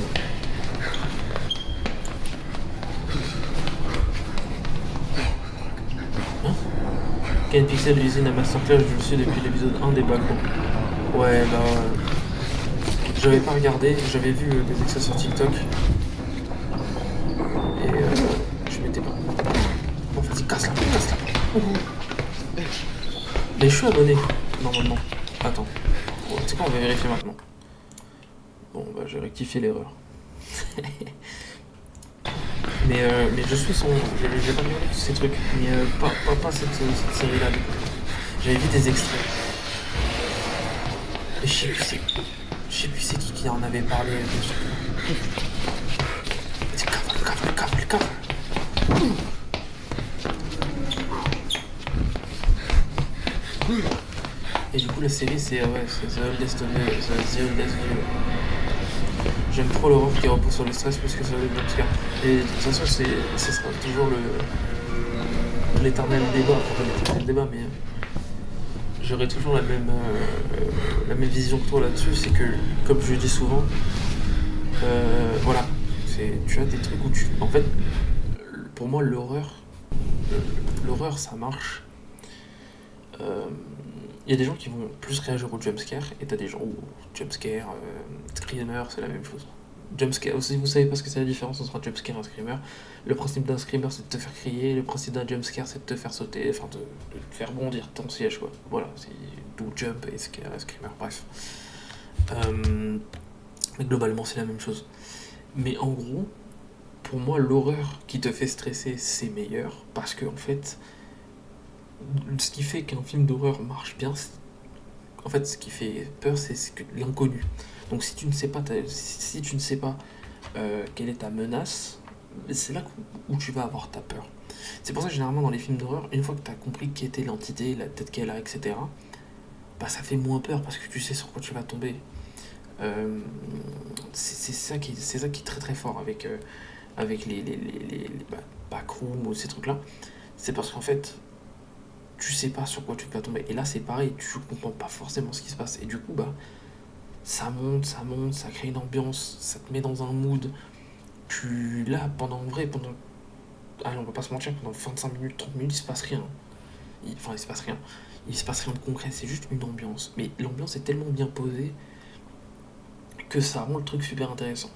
Hein? Ken Pixel de l'usine à Masterclass, je le suis depuis l'épisode 1 des balcons. Ouais, là. J'avais pas regardé, j'avais vu des extraits sur TikTok. Et je m'étais pas. Bon, vas-y, casse-la. Mais je suis abonné, normalement. Attends. Bon, tu sais quoi, on va vérifier maintenant. Bon, bah, j'ai rectifié l'erreur. mais je suis son. J'ai pas regardé tous ces trucs. Mais pas cette série-là. J'avais vu des extraits. Mais je sais plus c'est qui en avait parlé. Vas-y, cavale. Et du coup, la série, c'est The Oldest View. J'aime trop l'horreur qui repose sur le stress plus que sur les jumpscares. Et de toute façon, ce sera toujours l'éternel débat. Enfin, pas l'éternel débat, mais j'aurai toujours la même vision que toi là-dessus. C'est que, comme je dis souvent, voilà, tu as des trucs où en fait, pour moi, l'horreur, ça marche. Il y a des gens qui vont plus réagir au jumpscare, et t'as des gens où jumpscare, screamer, c'est la même chose. Jumpscare, si vous savez pas ce que c'est la différence entre un jumpscare et un screamer, le principe d'un screamer c'est de te faire crier, le principe d'un jumpscare c'est de te faire sauter, enfin de te faire bondir ton siège quoi. Voilà, c'est d'où jump et scare et screamer, bref. Mais globalement c'est la même chose. Mais en gros, pour moi l'horreur qui te fait stresser c'est meilleur, parce que en fait, ce qui fait qu'un film d'horreur marche bien, en fait, ce qui fait peur, c'est l'inconnu. Donc, si tu ne sais pas, quelle est ta menace, c'est là où tu vas avoir ta peur. C'est pour ça que généralement dans les films d'horreur, une fois que tu as compris qui était l'entité, la tête qu'elle a, etc., bah ça fait moins peur parce que tu sais sur quoi tu vas tomber. C'est ça qui est très très fort avec les backrooms ou ces trucs-là. C'est parce qu'en fait, tu sais pas sur quoi tu vas tomber. Et là, c'est pareil, tu comprends pas forcément ce qui se passe. Et du coup, bah, ça monte, ça crée une ambiance, ça te met dans un mood. Là, allez, on va pas se mentir, pendant 25 minutes, 30 minutes, il se passe rien. Il se passe rien. Il se passe rien de concret, c'est juste une ambiance. Mais l'ambiance est tellement bien posée que ça rend le truc super intéressant.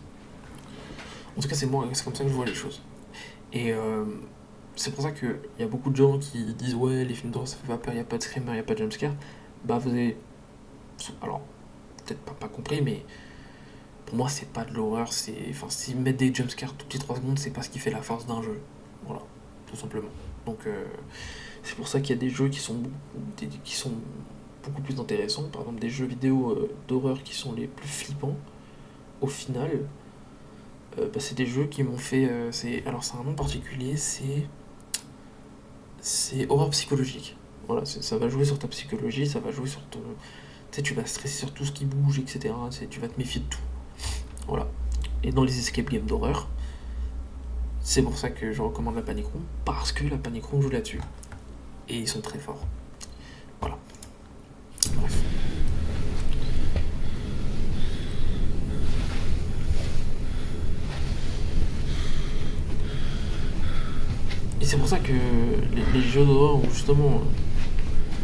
En tout cas, c'est comme ça que je vois les choses. Et c'est pour ça qu'il y a beaucoup de gens qui disent ouais, les films d'horreur ça fait pas peur, il n'y a pas de screamer, il n'y a pas de jumpscare. Bah vous avez, alors peut-être pas compris, mais pour moi c'est pas de l'horreur, s'ils mettent des jumpscares toutes les 3 secondes, c'est pas ce qui fait la force d'un jeu. Voilà, tout simplement. Donc c'est pour ça qu'il y a des jeux qui sont beaucoup plus intéressants. Par exemple des jeux vidéo d'horreur qui sont les plus flippants, au final, c'est des jeux qui m'ont fait... alors c'est un nom particulier, c'est horreur psychologique. Voilà, ça va jouer sur ta psychologie, ça va jouer sur ton... Tu sais, tu vas stresser sur tout ce qui bouge, etc. Tu vas te méfier de tout. Voilà. Et dans les escape games d'horreur, c'est pour ça que je recommande la Panic Room, parce que la Panic Room joue là-dessus. Et ils sont très forts. Voilà. Bref. Et c'est pour ça que les jeux d'horreur, où justement,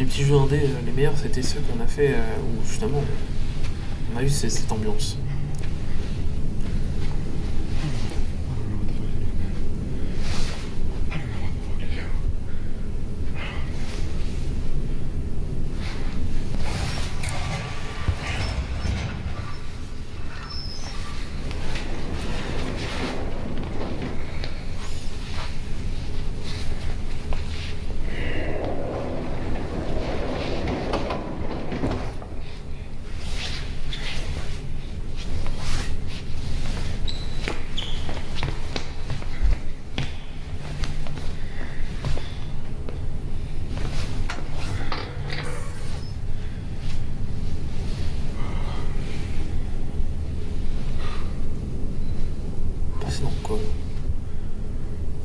les petits jeux indés, les meilleurs, c'était ceux qu'on a fait, où justement, on a eu cette ambiance. Passe dans le col.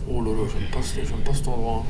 Oh là là, j'aime pas cet endroit.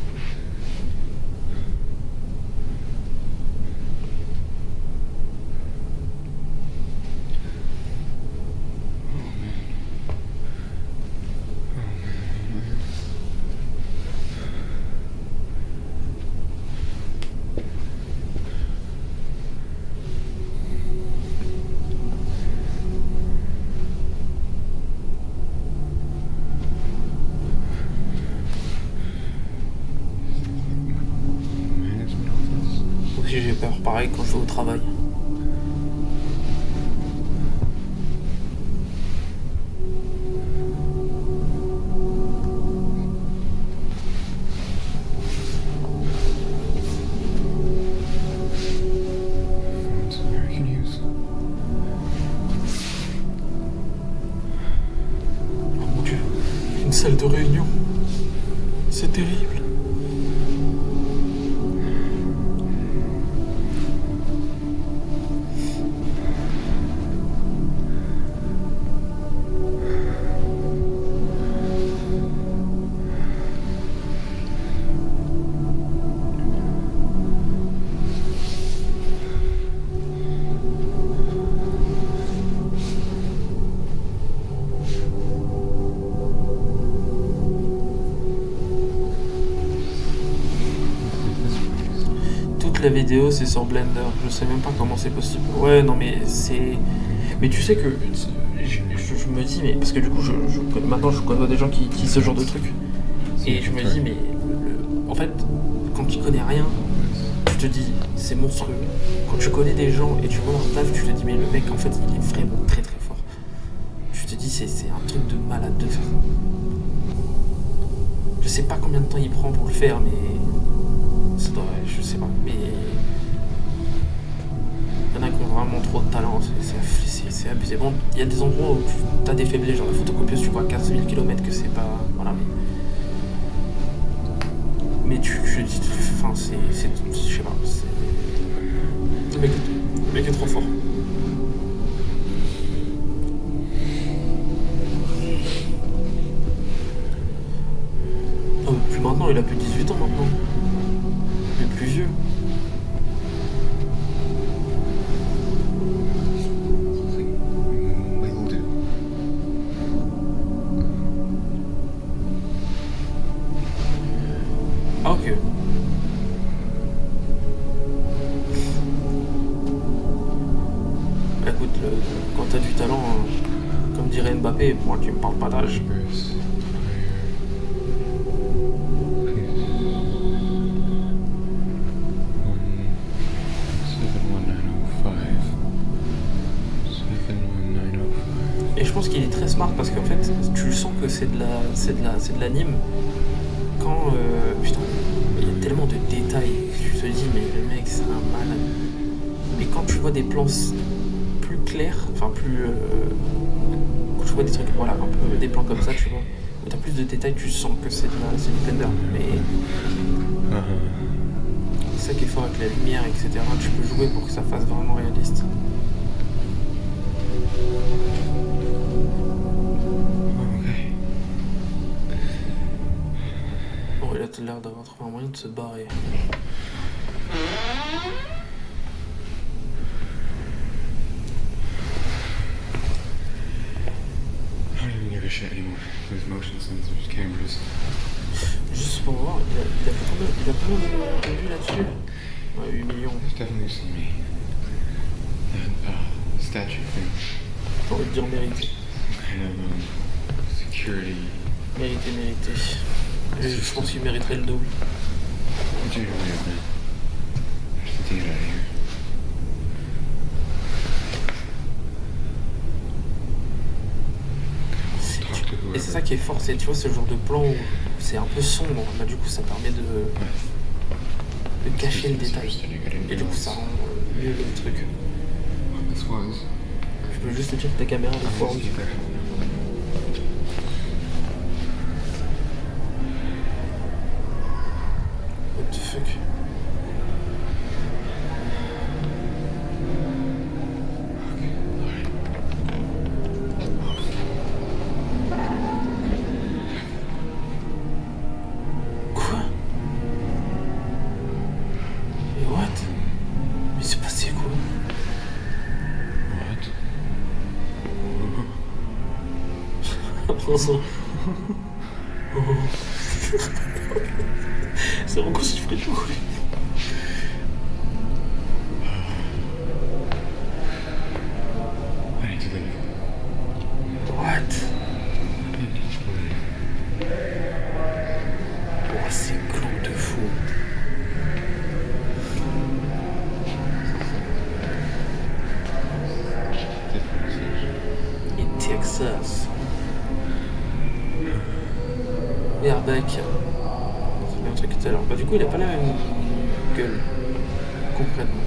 Aussi j'ai peur, pareil quand je vais au travail. Oh mon Dieu, une salle de réunion. terrible. Toute la vidéo c'est sur Blender, je sais même pas comment c'est possible. Ouais non mais c'est... Mais tu sais que je me dis, mais parce que du coup maintenant je connais des gens qui utilisent ce genre de truc. Et je me dis mais en fait quand tu connais rien, tu te dis c'est monstrueux. Quand tu connais des gens et tu vois leur taf, tu te dis mais le mec en fait il est vraiment très très fort. Tu te dis c'est un truc de malade de faire ça. Je sais pas combien de temps il prend pour le faire mais... Ça doit, je sais pas, mais il y en a qui ont vraiment trop de talent, c'est abusé. Bon, il y a des endroits où tu as des faiblesses, genre la photocopieuse, tu vois à 15 000 km que c'est pas... Voilà, mais je dis, enfin, je sais pas, le mec est trop fort. Plus maintenant, il a plus de 18 ans maintenant. Il est plus vieux. Labeled it. Ah ok. Bah, écoute, quand t'as du talent, comme dirait Mbappé, moi tu me parles pas d'âge. Bruce, Et je pense qu'il est très smart parce qu'en fait, tu sens que c'est de l'anime. Quand putain, il y a tellement de détails que tu te dis mais le mec c'est un malade. Mais quand tu vois des plans plus clairs, enfin plus quand tu vois des trucs voilà un peu des plans comme ça, tu vois, où t'as plus de détails, tu sens que c'est du Blender. Mais c'est ça qui est fort avec la lumière, etc. Tu peux jouer pour que ça fasse vraiment réaliste. Okay. Bon, il a l'air d'avoir trouvé un moyen de se barrer. I don't even give a shit anymore. There's motion sensors, cameras. Juste pour voir, il a combien de vues là-dessus? Ouais, 8 millions. There's definitely some me. That statue thing. J'ai envie de dire mérité. Kind of security. Mérité. Et je pense qu'il mériterait le double. What's your way of that? Just to get out of here. Talk to Et whoever. c'est ça qui est fort, c'est tu vois ce genre de plan où c'est un peu sombre, bah du coup ça permet de cacher le détail. Et du coup ça rend mieux le truc. What this was. Je peux juste te dire que ta caméra est I forte. was either. What the fuck? Quoi? Mais what? Mais c'est passé quoi? What? Attention. C'est Rocco Siffredi. I need to leave. What? I need to leave. Oh, c'est clan de fou. Et Texas. Airbag. C'est le même truc que tout à l'heure. Bah, du coup, il a pas la même gueule. Concrètement.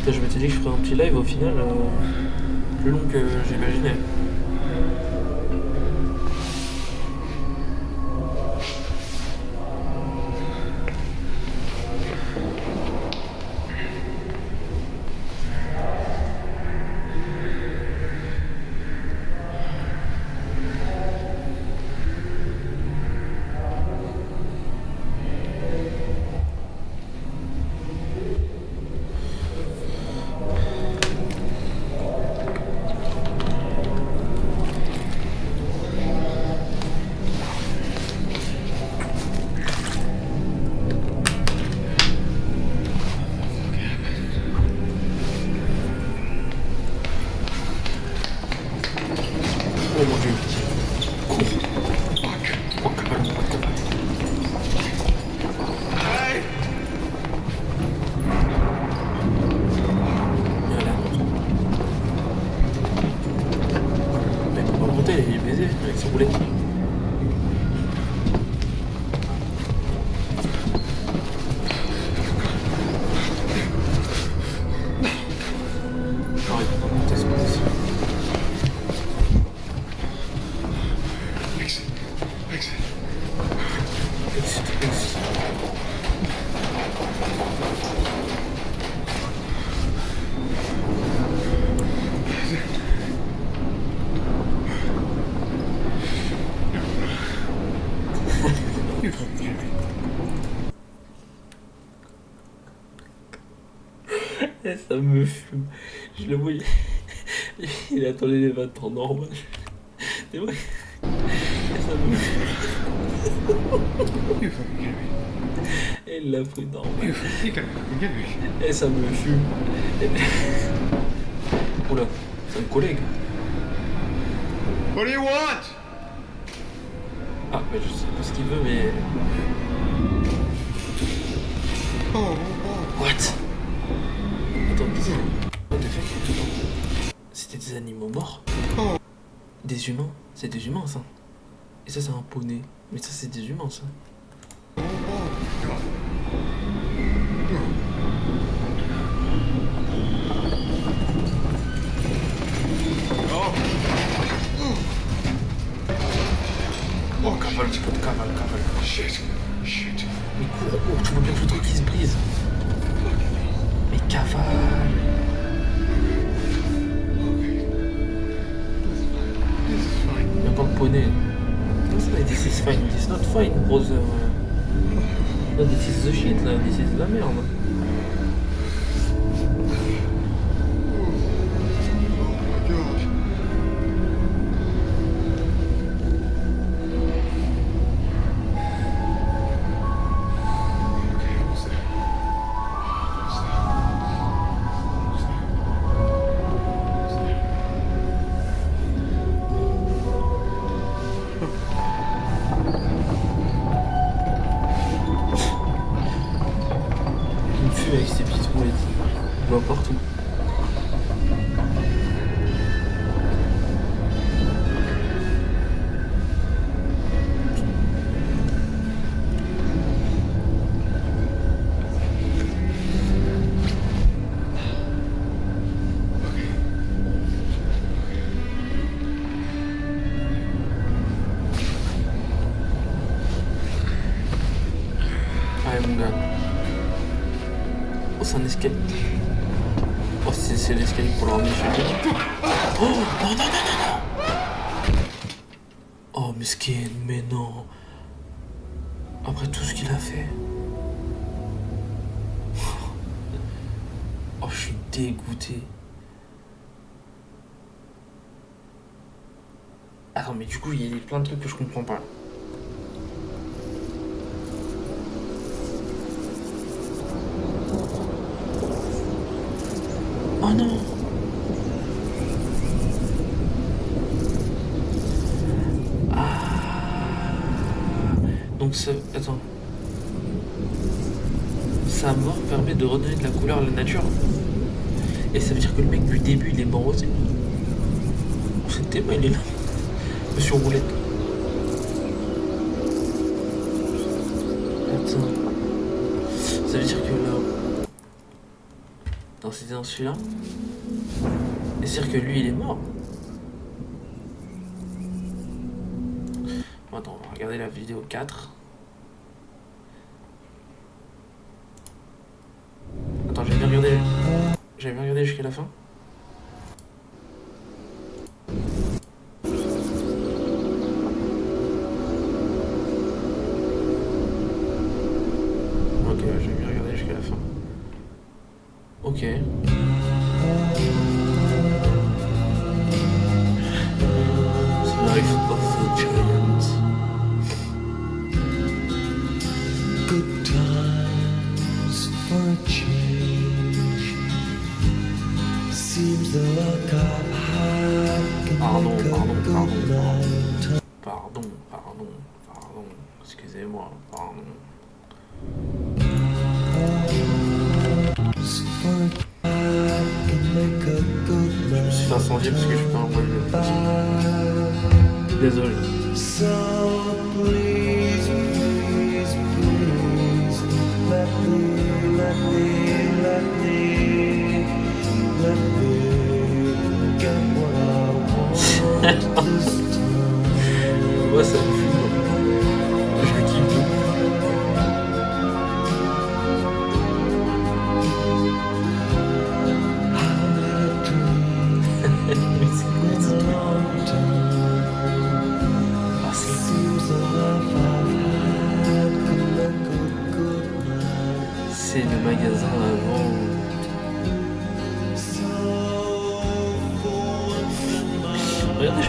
Putain, je m'étais dit que je ferais un petit live, au final, plus long que j'imaginais. Oh mon dieu. Oh, cavale, cavale. Il a l'air content. Mais on va monter, il est baisé avec son boulet. Non, il va pas monter, c'est pas possible. Exit. Et ça me fume. Je le voyais. Il attendait les 20 ans normal. C'est vrai. Et ça me fume. Et il l'a pris normal. Et ça me fume. Oula, c'est un collègue. What do you want? Ah, mais je sais pas ce qu'il veut, mais. What? Attends, bizarre. What the fuck? Attends. C'était des animaux morts? Des humains? C'est des humains, ça. Et ça, c'est un poney. Mais ça, c'est des humains, ça. Oh, cavale, cavale. Shit. Mais cours, tu vois bien que le truc qui se brise. Mais cavale. Il y a pas de poney. This is fine, this is not fine, brother. No, this is the shit, là, this is la merde. Avec ses petites roulettes. Je vois partout. Allez mon gars. Oh, c'est un escalier. Oh, c'est l'escalier pour leur mission. Oh, non. Oh, mesquin, mais non. Après tout ce qu'il a fait. Oh, je suis dégoûté. Attends, mais du coup, il y a plein de trucs que je comprends pas. Oh non! Ah! Donc ça... Attends. Sa mort permet de redonner de la couleur à la nature. Et ça veut dire que le mec du début il est mort aussi. C'était moi, il est là. Monsieur Roulette. Attends. Ça veut dire que là... Attends, c'était dans celui-là. Et c'est-à-dire que lui, il est mort. Bon, attends, on va regarder la vidéo 4. Attends, j'avais bien regardé jusqu'à la fin. Ok, j'ai bien regardé jusqu'à la fin. Ok. Life of the Giants. Good times for a change. Seems the luck I've had can Pardon, make a pardon, good night. Pardon. Excusez-moi, pardon. For a time can make a good Je me suis fait incendier parce que je suis pas envoyé le night. Désolé. So please, please, please, let me get what I want this time. Moi, ça me fume. Je le kiffe. C'est le magasin avant. Regardez.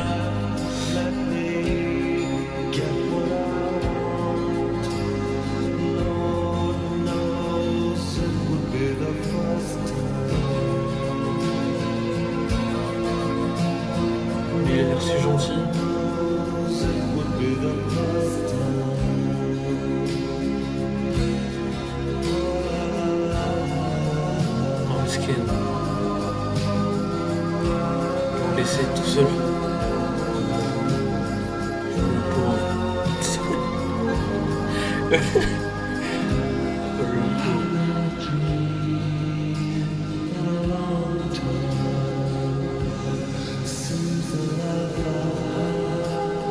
Il a l'air si gentil. Oh, miskin. Vous laissez tout seul. Le pauvre. Le pauvre.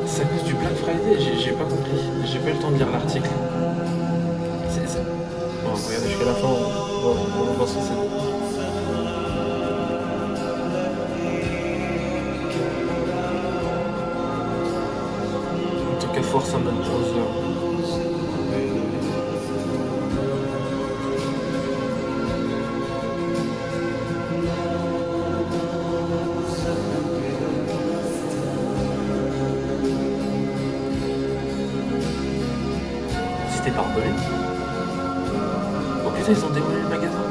C'est à cause du Black Friday, j'ai pas compris. J'ai pas eu le temps de lire l'article. C'est... Bon, regardez jusqu'à la fin, on va voir ce que c'est. En tout cas, force à notre browser. C'était barbelé. Oh putain, ils ont démoli le magasin.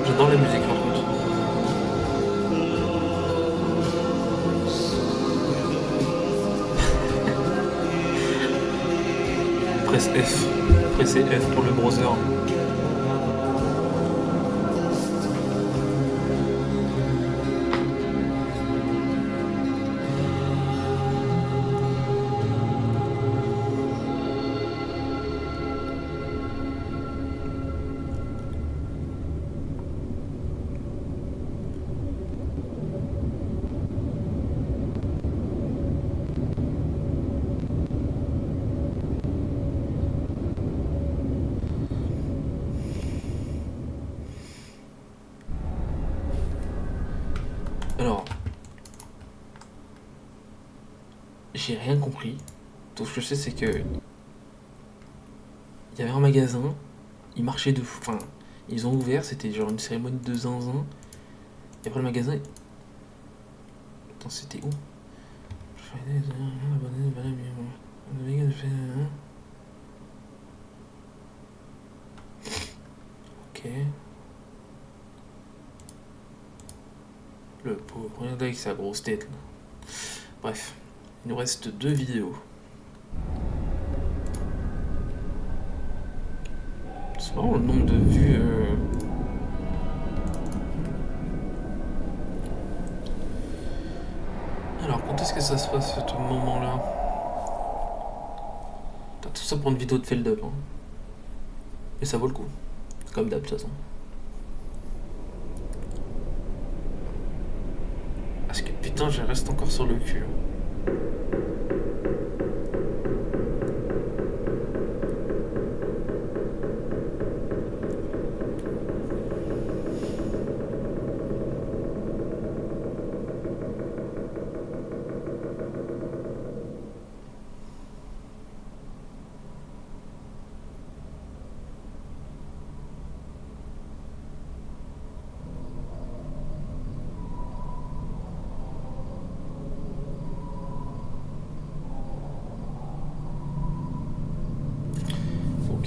J'adore la musique par contre. Presse F. Pressez F pour le browser. Alors, j'ai rien compris. Tout ce que je sais, c'est que il y avait un magasin, il marchait de fou. Enfin, ils ont ouvert, c'était genre une cérémonie de zinzin. Et après le magasin. Attends, c'était où? Ok. Le pauvre, regardez avec sa grosse tête là. Bref, il nous reste 2 vidéos. C'est marrant le nombre de vues. Alors, quand est-ce que ça se passe, ce moment-là? T'as tout ça pour une vidéo de Feld-Up. Hein. Et ça vaut le coup. Comme d'hab, de toute façon. Parce que putain, je reste encore sur le cul.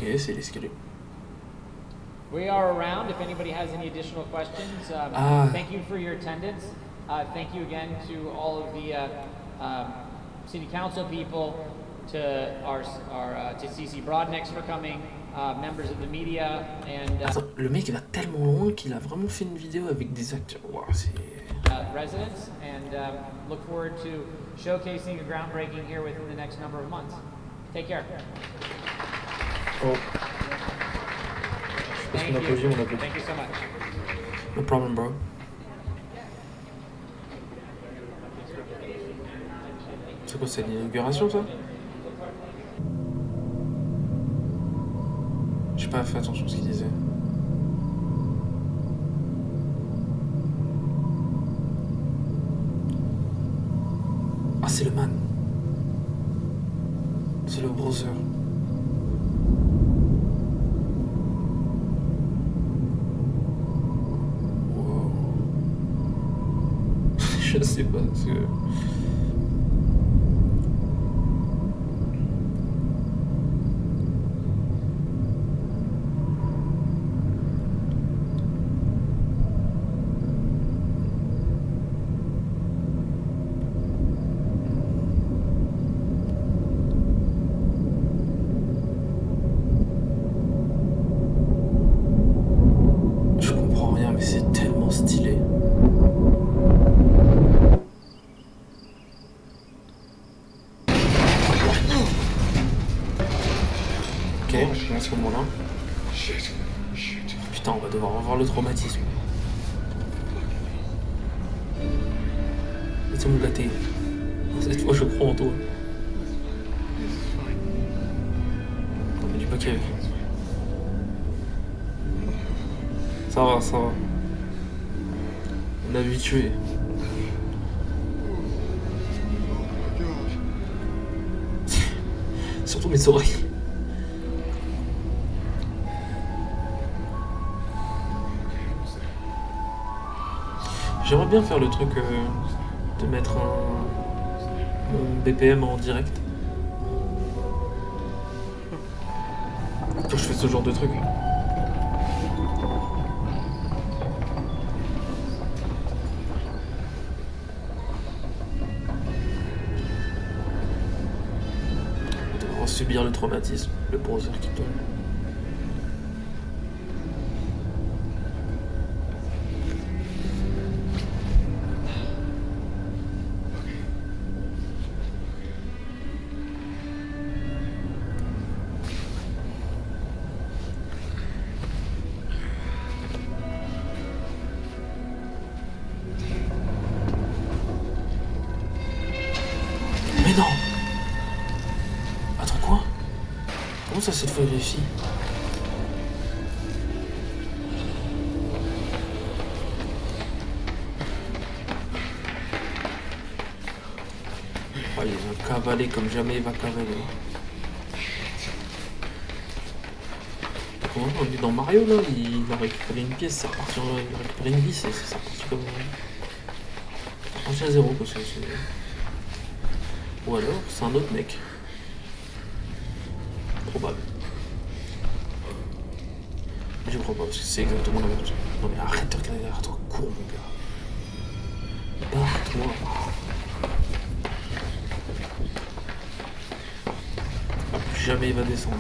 Ok, c'est l'escalier. We are around if anybody has any additional questions. Thank you for your attendance. Thank you again to all of the city council people, to our to CC Broadnex for coming, members of the media, and Attends, le mec il va tellement loin qu'il a vraiment fait une vidéo avec des acteurs. Wow, c'est... residents, and look forward to showcasing a groundbreaking here within the next number of months. Take care. Oh. Je pense qu'on applaudit, on applaudit. Thank you so much. No problem, bro. C'est quoi, c'est l'inauguration, ça? J'ai pas fait attention à ce qu'il disait. Ah, c'est le man. C'est le browser. Wow. Je sais pas, parce que... Je comprends rien, mais c'est tellement stylé. Ok, à ce moment-là. Putain, on va devoir revoir le traumatisme. Laissez-moi me gâter. Cette fois, je crois en toi. Non, mais dis pas qu'il y a... Ça va, ça va. On a habitué. Surtout mes oreilles. J'aimerais bien faire le truc de mettre mon BPM en direct. Quand je fais ce genre de truc. On va subir le traumatisme, le browser qui tombe. Mais non! Attends, quoi? Comment ça cette fois réussi? Oh, il va cavaler comme jamais il va cavaler. Comment on est dans Mario là? Il va récupérer une pièce, ça repartit, il va récupérer une vie, ça repartit comme... Ça repartit à zéro quoi, c'est... Ou alors, c'est un autre mec. Probable. Mais je crois pas, parce que c'est exactement la même chose. Non mais arrête de regarder derrière toi, cours mon gars. Barre-toi. Ah, plus jamais il va descendre.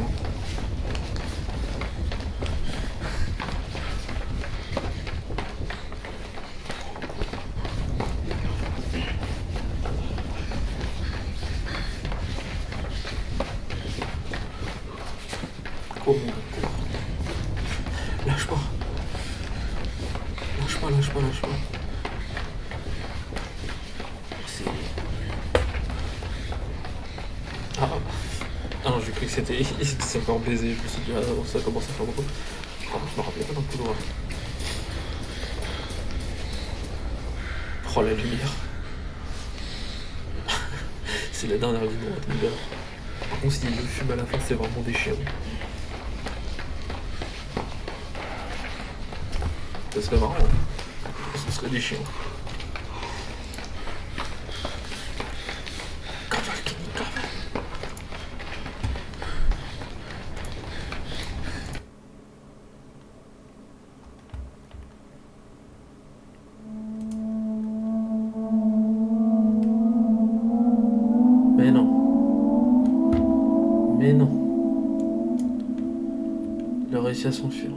cours. Lâche pas. Lâche pas, lâche pas, lâche pas. C'est... Ah non, j'ai cru que c'était encore baisé. Je me suis dit, ah non, ça commence à faire beaucoup. Oh, je me rappelais pas dans le couloir. Oh, la lumière. C'est la dernière ligne droite, mon gars. Par contre, s'il le fume à la fin, c'est vraiment déchirant. Ça serait marrant, hein. Ce serait déchirant. Mais non. Mais non. Il a réussi à s'enfuir.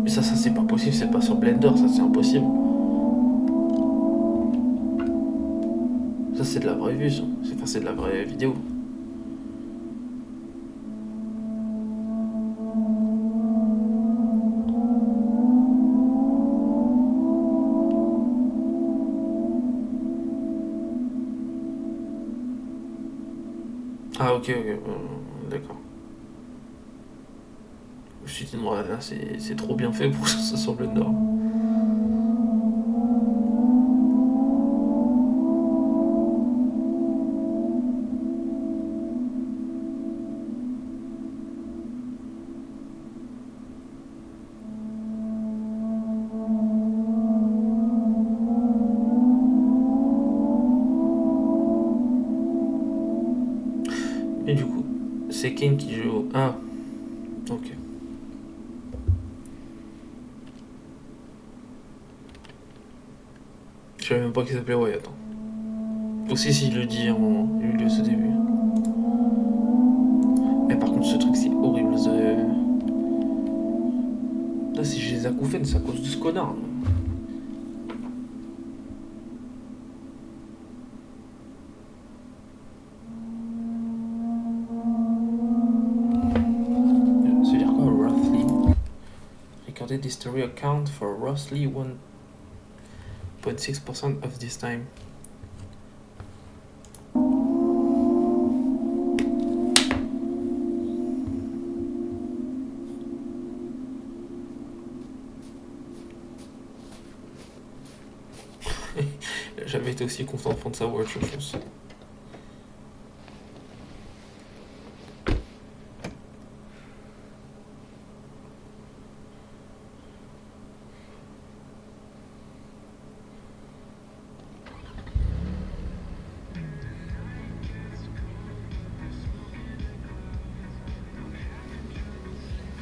Mais ça c'est pas possible, c'est pas sur Blender, ça c'est impossible. Ça c'est de la vraie vue, ça. C'est de la vraie vidéo. Ah ok, d'accord. Je me suis dit, non, là c'est trop bien fait pour que ça soit Blender. Et du coup, c'est Ken qui joue au... Ah, ok. Je savais même pas qu'il s'appelait Wyatt. Aussi s'il le dit en milieu de ce début. Mais par contre ce truc c'est horrible. Là si j'ai des acouphènes c'est à cause de ce connard. Ça veut dire quoi roughly? Recorded history account for roughly 1.6% of this time. Il a jamais été aussi content de prendre sa voiture, je pense.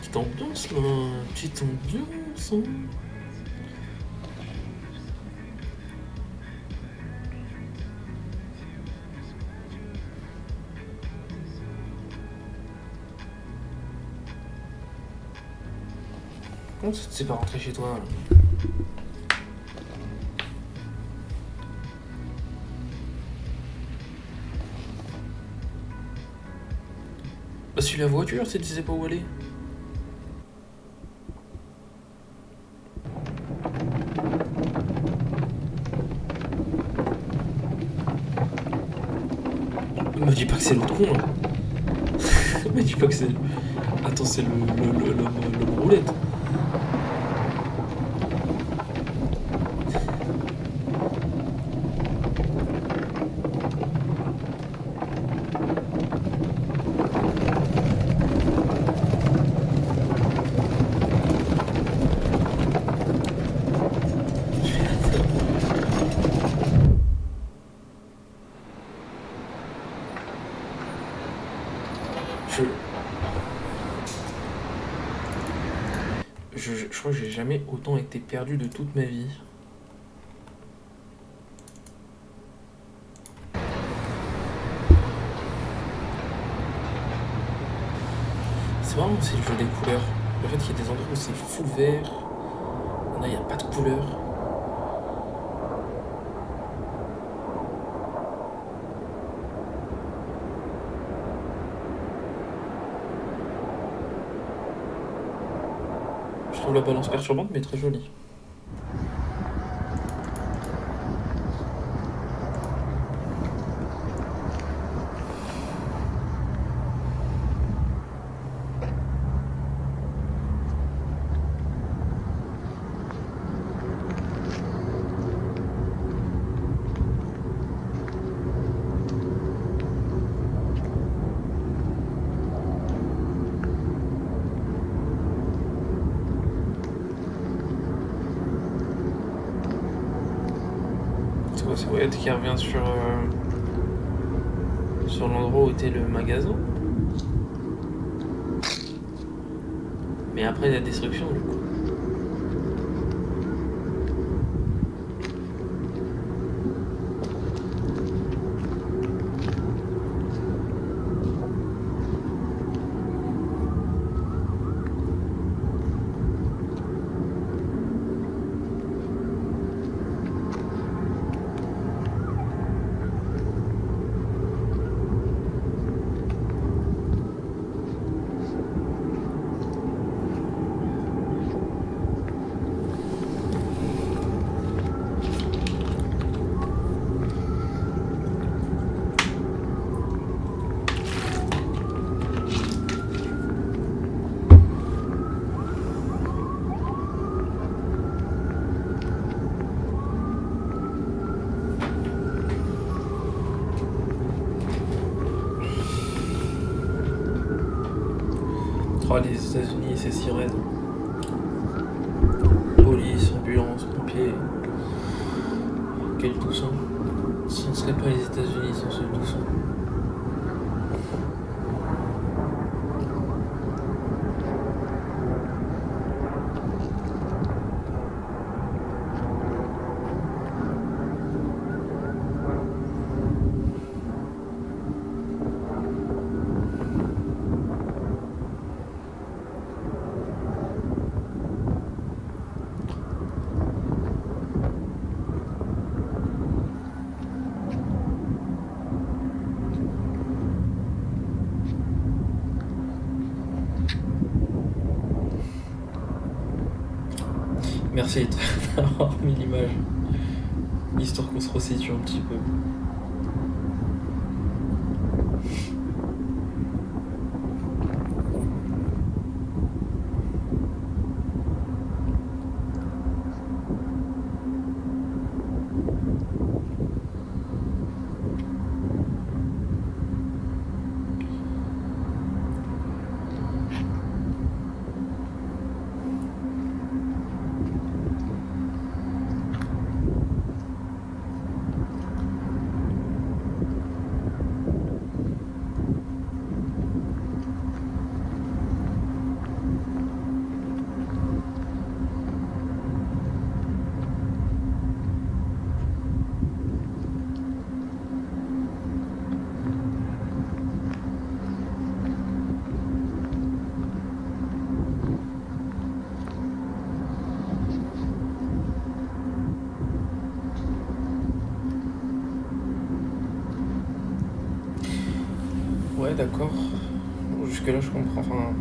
Petite ambiance là, petite ambiance. Hein. Comment tu sais pas rentrer chez toi là? Bah suis la voiture si tu sais pas où aller. Me dis pas que c'est l'autre con là. Me dis pas que c'est... Attends, c'est le roulette. Je crois que j'ai jamais autant été perdu de toute ma vie. C'est marrant aussi le jeu des couleurs. En fait, il y a des endroits où c'est full vert. Là, il n'y a pas de couleur. trouve la balance perturbante, mais très jolie. C'est Wyatt qui revient sur l'endroit où était le magasin. Mais après la destruction du coup. Oh, les États-Unis et ces sirènes. Police, ambulance, pompiers. Quel doux son. Ce ne serait pas les États-Unis sans ce doux son. Merci d'avoir mis l'image, histoire qu'on se resitue un petit peu. Ouais, d'accord. Jusque-là, je comprends. Enfin,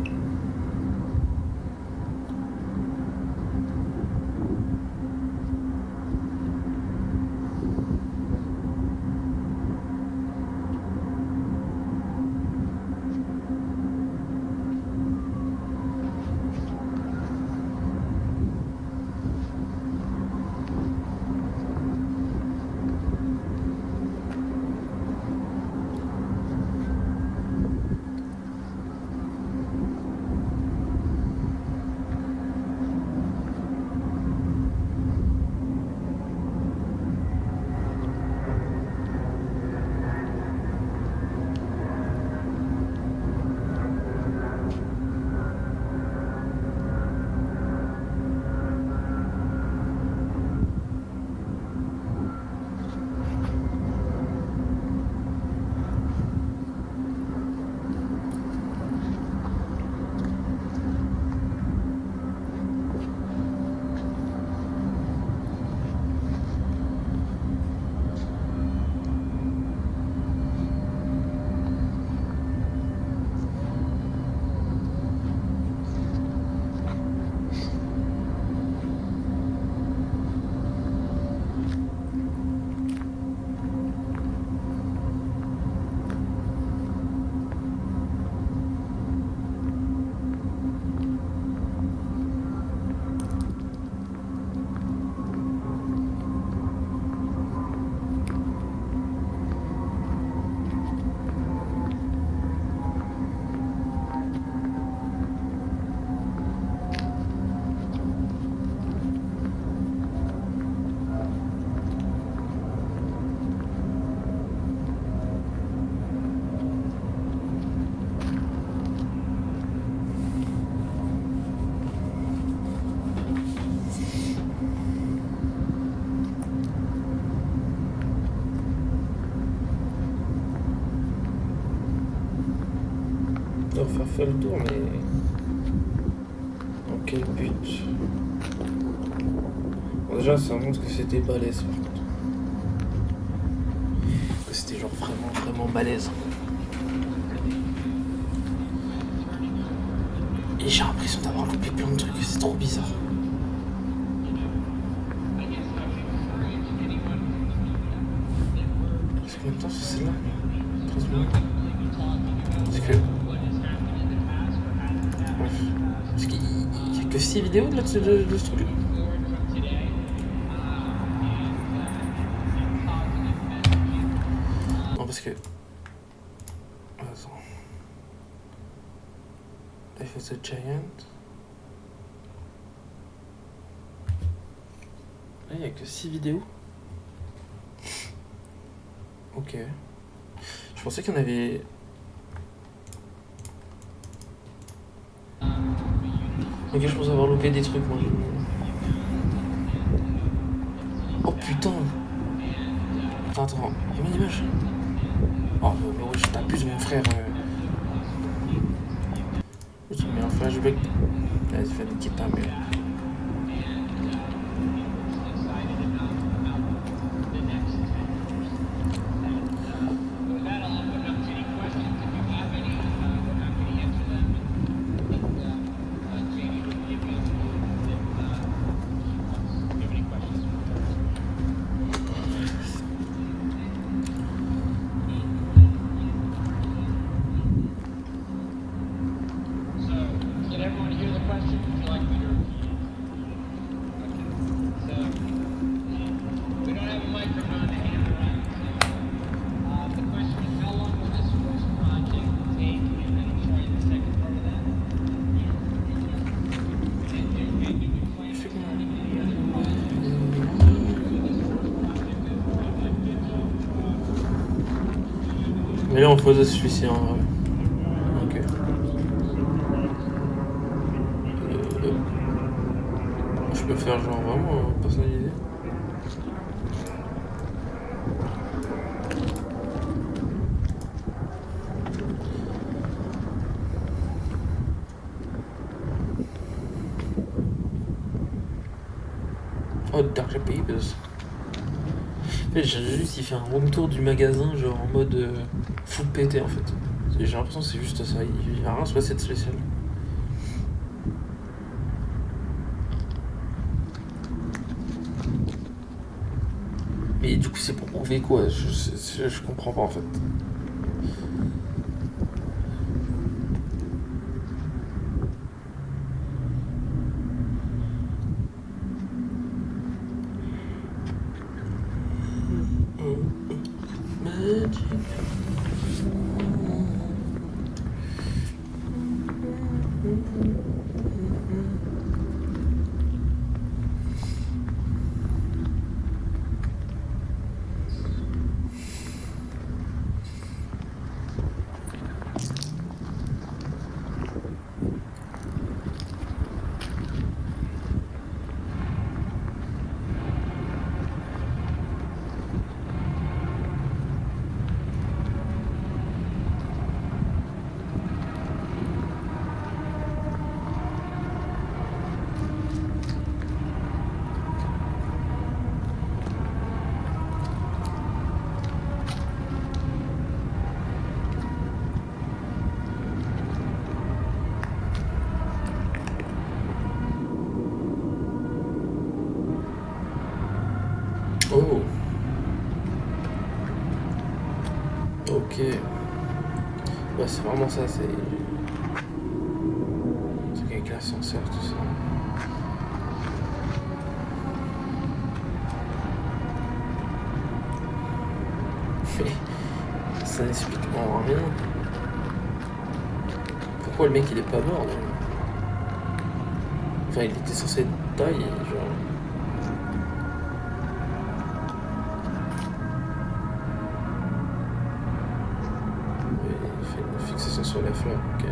leur faire le tour, mais dans quel but? Bon, déjà, ça montre que c'était balèze par contre. Que c'était genre vraiment balèze. Et j'ai l'impression d'avoir loupé plein de trucs, c'est trop bizarre. Parce qu'en même temps, c'est celle-là. 13 minutes. Parce que. Bref. Parce qu'il y a que 6 vidéos de ce truc-là. Non, parce que. Attends. If it's a giant. Là, il n'y a que 6 vidéos. Ok. Je pensais qu'il y en avait. Ok, je pense avoir loupé des trucs, moi. Oh putain! Attends, il y a une image. Oh, mais ouais, je t'abuse, mon frère. Tu mets un flashback. Vas-y, fais des petites tables. Mais là on pose celui-ci en vrai. Ok. Je peux faire genre vraiment personnalisé. Oh, Dark Papers. En fait, j'ai juste il fait un room tour du magasin, genre en mode full pété en fait. J'ai l'impression que c'est juste ça, il va rien se passer de spécial. Mais du coup, c'est pour prouver quoi? Je comprends pas en fait. Oh. Ok. Ouais, c'est vraiment ça, c'est avec l'ascenseur, tout ça. Mais ça n'explique rien. Pourquoi le mec il est pas mort là? Enfin, il était censé être taille, genre. Il fait une fixation sur la fleur, ok.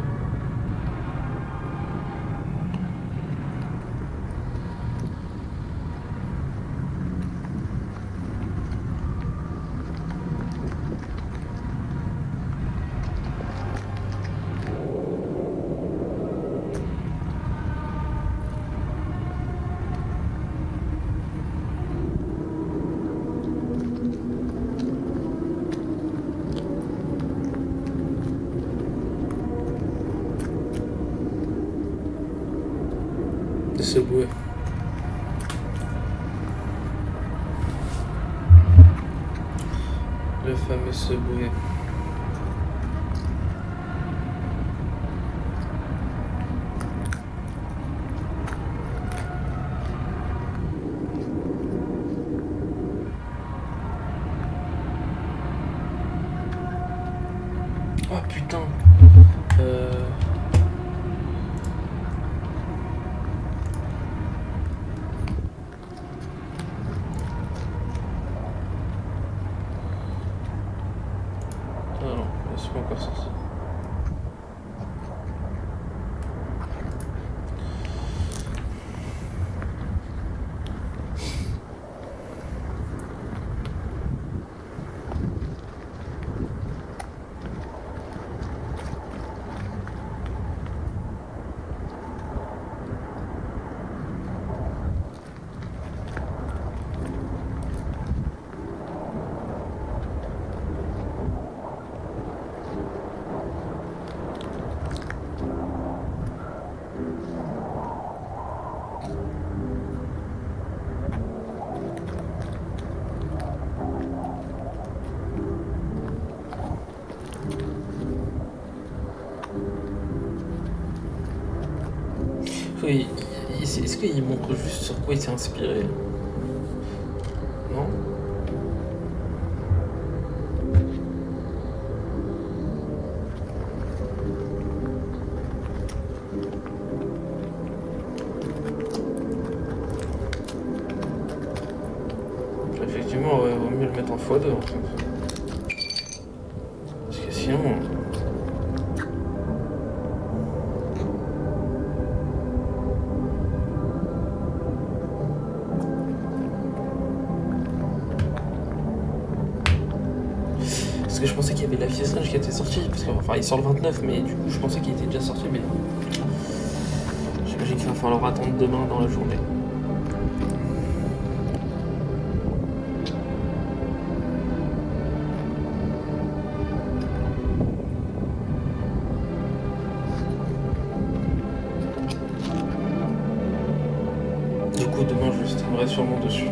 Subway. Le fameux Subway. Oh putain. Ah non, c'est pas encore sorti. Oui, est-ce qu'il montre juste sur quoi il s'est inspiré? Non? Effectivement, ouais, vaut mieux le mettre en x2 en fait. Parce que sinon... Parce que je pensais qu'il y avait la Fiesta qui était sortie, parce qu'enfin il sort le 29, mais du coup je pensais qu'il était déjà sorti, mais non. J'imagine qu'il va falloir attendre demain dans la journée. Du coup demain je streamerai sûrement dessus.